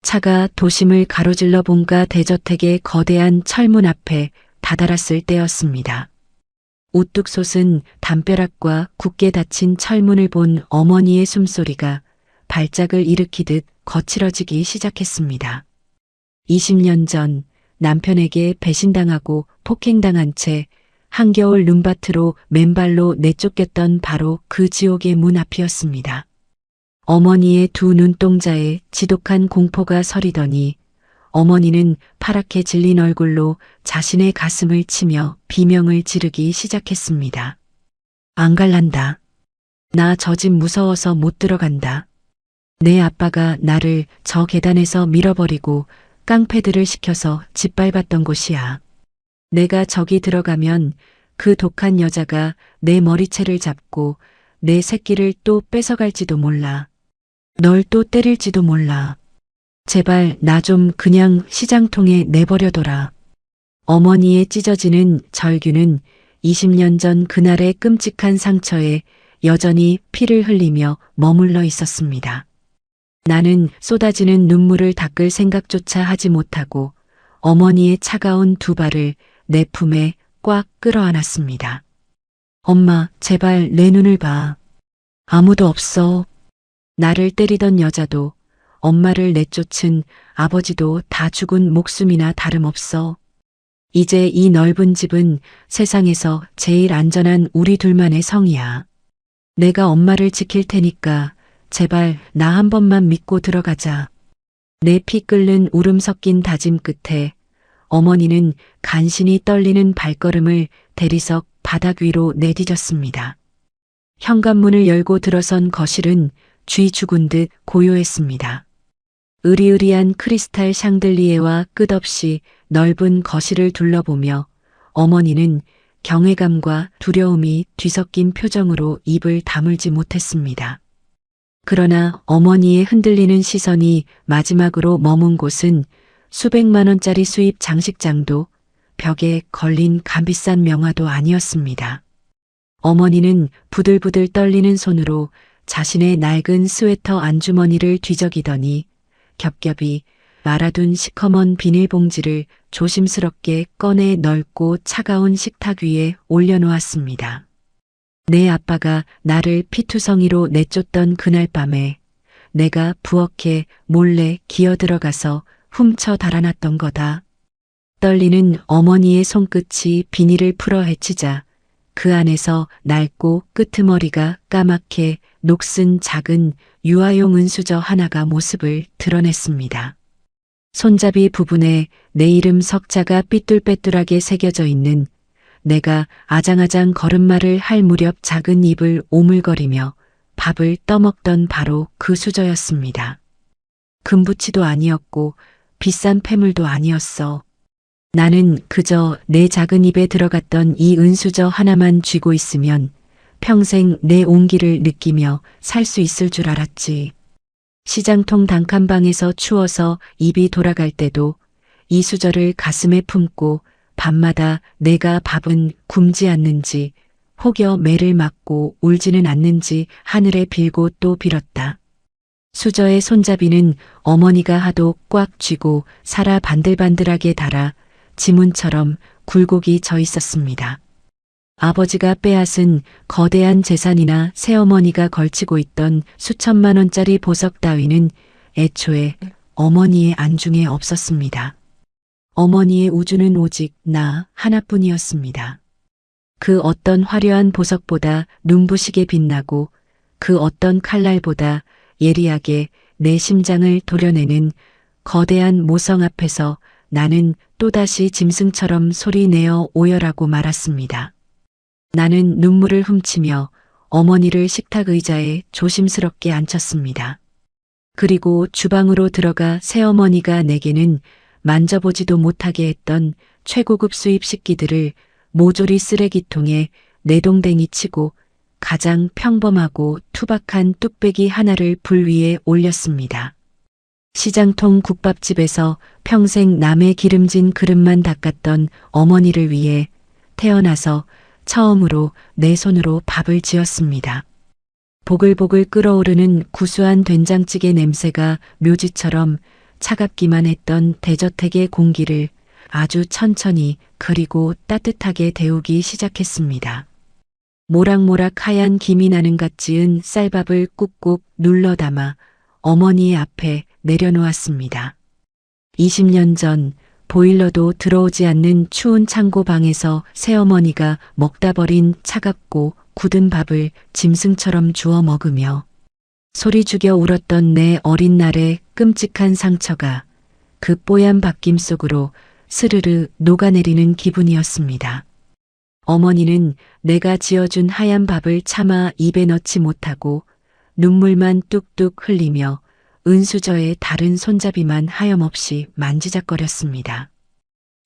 차가 도심을 가로질러 본가 대저택의 거대한 철문 앞에 다다랐을 때였습니다. 우뚝 솟은 담벼락과 굳게 닫힌 철문을 본 어머니의 숨소리가 발작을 일으키듯 거칠어지기 시작했습니다. 20년 전 남편에게 배신당하고 폭행당한 채 한겨울 눈밭으로 맨발로 내쫓겼던 바로 그 지옥의 문 앞이었습니다. 어머니의 두 눈동자에 지독한 공포가 서리더니 어머니는 파랗게 질린 얼굴로 자신의 가슴을 치며 비명을 지르기 시작했습니다. 안 갈란다. 나 저 집 무서워서 못 들어간다. 내 아빠가 나를 저 계단에서 밀어버리고 깡패들을 시켜서 짓밟았던 곳이야. 내가 저기 들어가면 그 독한 여자가 내 머리채를 잡고 내 새끼를 또 뺏어갈지도 몰라. 널 또 때릴지도 몰라. 제발 나 좀 그냥 시장통에 내버려둬라. 어머니의 찢어지는 절규는 20년 전 그날의 끔찍한 상처에 여전히 피를 흘리며 머물러 있었습니다. 나는 쏟아지는 눈물을 닦을 생각조차 하지 못하고 어머니의 차가운 두 발을 내 품에 꽉 끌어안았습니다. 엄마, 제발 내 눈을 봐. 아무도 없어. 나를 때리던 여자도 엄마를 내쫓은 아버지도 다 죽은 목숨이나 다름없어. 이제 이 넓은 집은 세상에서 제일 안전한 우리 둘만의 성이야. 내가 엄마를 지킬 테니까 제발 나 한 번만 믿고 들어가자. 내 피 끓는 울음 섞인 다짐 끝에 어머니는 간신히 떨리는 발걸음을 대리석 바닥 위로 내디뎠습니다. 현관문을 열고 들어선 거실은 쥐 죽은 듯 고요했습니다. 으리으리한 크리스탈 샹들리에와 끝없이 넓은 거실을 둘러보며 어머니는 경외감과 두려움이 뒤섞인 표정으로 입을 다물지 못했습니다. 그러나 어머니의 흔들리는 시선이 마지막으로 머문 곳은 수백만 원짜리 수입 장식장도 벽에 걸린 값비싼 명화도 아니었습니다. 어머니는 부들부들 떨리는 손으로 자신의 낡은 스웨터 안주머니를 뒤적이더니 겹겹이 말아둔 시커먼 비닐봉지를 조심스럽게 꺼내 넓고 차가운 식탁 위에 올려놓았습니다. 내 아빠가 나를 피투성이로 내쫓던 그날 밤에 내가 부엌에 몰래 기어들어가서 훔쳐 달아났던 거다. 떨리는 어머니의 손끝이 비닐을 풀어 헤치자 그 안에서 낡고 끄트머리가 까맣게 녹슨 작은 유아용 은수저 하나가 모습을 드러냈습니다. 손잡이 부분에 내 이름 석자가 삐뚤빼뚤하게 새겨져 있는, 내가 아장아장 걸음마를 할 무렵 작은 입을 오물거리며 밥을 떠먹던 바로 그 수저였습니다. 금붙이도 아니었고 비싼 폐물도 아니었어. 나는 그저 내 작은 입에 들어갔던 이 은수저 하나만 쥐고 있으면 평생 내 온기를 느끼며 살 수 있을 줄 알았지. 시장통 단칸방에서 추워서 입이 돌아갈 때도 이 수저를 가슴에 품고 밤마다 내가 밥은 굶지 않는지, 혹여 매를 맞고 울지는 않는지 하늘에 빌고 또 빌었다. 수저의 손잡이는 어머니가 하도 꽉 쥐고 살아 반들반들하게 달아 지문처럼 굴곡이 져 있었습니다. 아버지가 빼앗은 거대한 재산이나 새어머니가 걸치고 있던 수천만 원짜리 보석 따위는 애초에 어머니의 안중에 없었습니다. 어머니의 우주는 오직 나 하나뿐이었습니다. 그 어떤 화려한 보석보다 눈부시게 빛나고 그 어떤 칼날보다 예리하게 내 심장을 도려내는 거대한 모성 앞에서 나는 또다시 짐승처럼 소리내어 오열하고 말았습니다. 나는 눈물을 훔치며 어머니를 식탁 의자에 조심스럽게 앉혔습니다. 그리고 주방으로 들어가 새어머니가 내게는 만져보지도 못하게 했던 최고급 수입 식기들을 모조리 쓰레기통에 내동댕이 치고 가장 평범하고 투박한 뚝배기 하나를 불 위에 올렸습니다. 시장통 국밥집에서 평생 남의 기름진 그릇만 닦았던 어머니를 위해 태어나서 처음으로 내 손으로 밥을 지었습니다. 보글보글 끓어오르는 구수한 된장찌개 냄새가 묘지처럼 차갑기만 했던 대저택의 공기를 아주 천천히 그리고 따뜻하게 데우기 시작했습니다. 모락모락 하얀 김이 나는 갓 지은 쌀밥을 꾹꾹 눌러 담아 어머니의 앞에 내려놓았습니다. 20년 전 보일러도 들어오지 않는 추운 창고 방에서 새어머니가 먹다 버린 차갑고 굳은 밥을 짐승처럼 주워 먹으며 소리 죽여 울었던 내 어린 날의 끔찍한 상처가 그 뽀얀 밥김 속으로 스르르 녹아내리는 기분이었습니다. 어머니는 내가 지어준 하얀 밥을 차마 입에 넣지 못하고 눈물만 뚝뚝 흘리며 은수저의 다른 손잡이만 하염없이 만지작거렸습니다.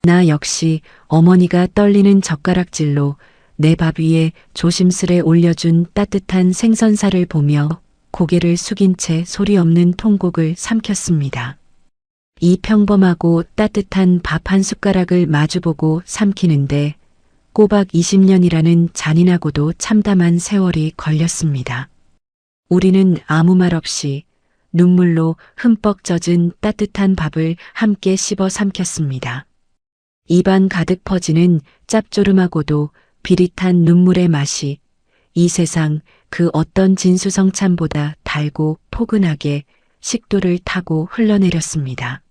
나 역시 어머니가 떨리는 젓가락질로 내 밥 위에 조심스레 올려준 따뜻한 생선살을 보며 고개를 숙인 채 소리 없는 통곡을 삼켰습니다. 이 평범하고 따뜻한 밥 한 숟가락을 마주보고 삼키는데 꼬박 20년이라는 잔인하고도 참담한 세월이 걸렸습니다. 우리는 아무 말 없이 눈물로 흠뻑 젖은 따뜻한 밥을 함께 씹어 삼켰습니다. 입안 가득 퍼지는 짭조름하고도 비릿한 눈물의 맛이 이 세상 그 어떤 진수성찬보다 달고 포근하게 식도를 타고 흘러내렸습니다.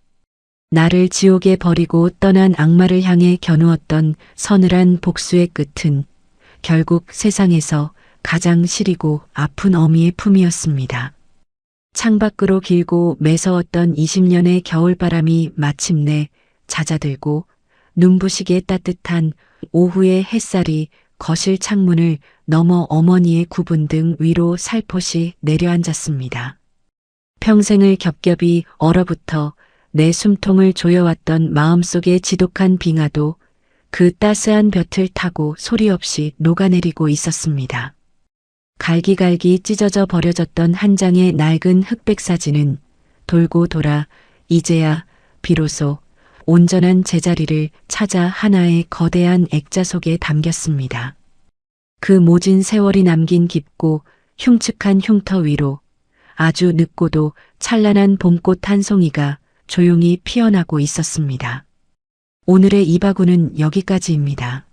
나를 지옥에 버리고 떠난 악마를 향해 겨누었던 서늘한 복수의 끝은 결국 세상에서 가장 시리고 아픈 어미의 품이었습니다. 창밖으로 길고 매서웠던 20년의 겨울바람이 마침내 잦아들고 눈부시게 따뜻한 오후의 햇살이 거실 창문을 넘어 어머니의 구분 등 위로 살포시 내려앉았습니다. 평생을 겹겹이 얼어붙어 내 숨통을 조여왔던 마음속의 지독한 빙하도 그 따스한 볕을 타고 소리 없이 녹아내리고 있었습니다. 갈기갈기 찢어져 버려졌던 한 장의 낡은 흑백 사진은 돌고 돌아 이제야 비로소 온전한 제자리를 찾아 하나의 거대한 액자 속에 담겼습니다. 그 모진 세월이 남긴 깊고 흉측한 흉터 위로 아주 늦고도 찬란한 봄꽃 한 송이가 조용히 피어나고 있었습니다. 오늘의 이바구는 여기까지입니다.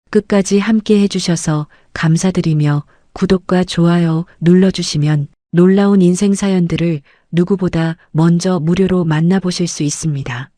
끝까지 함께 해주셔서 감사드리며 구독과 좋아요 눌러주시면 놀라운 인생 사연들을 누구보다 먼저 무료로 만나보실 수 있습니다.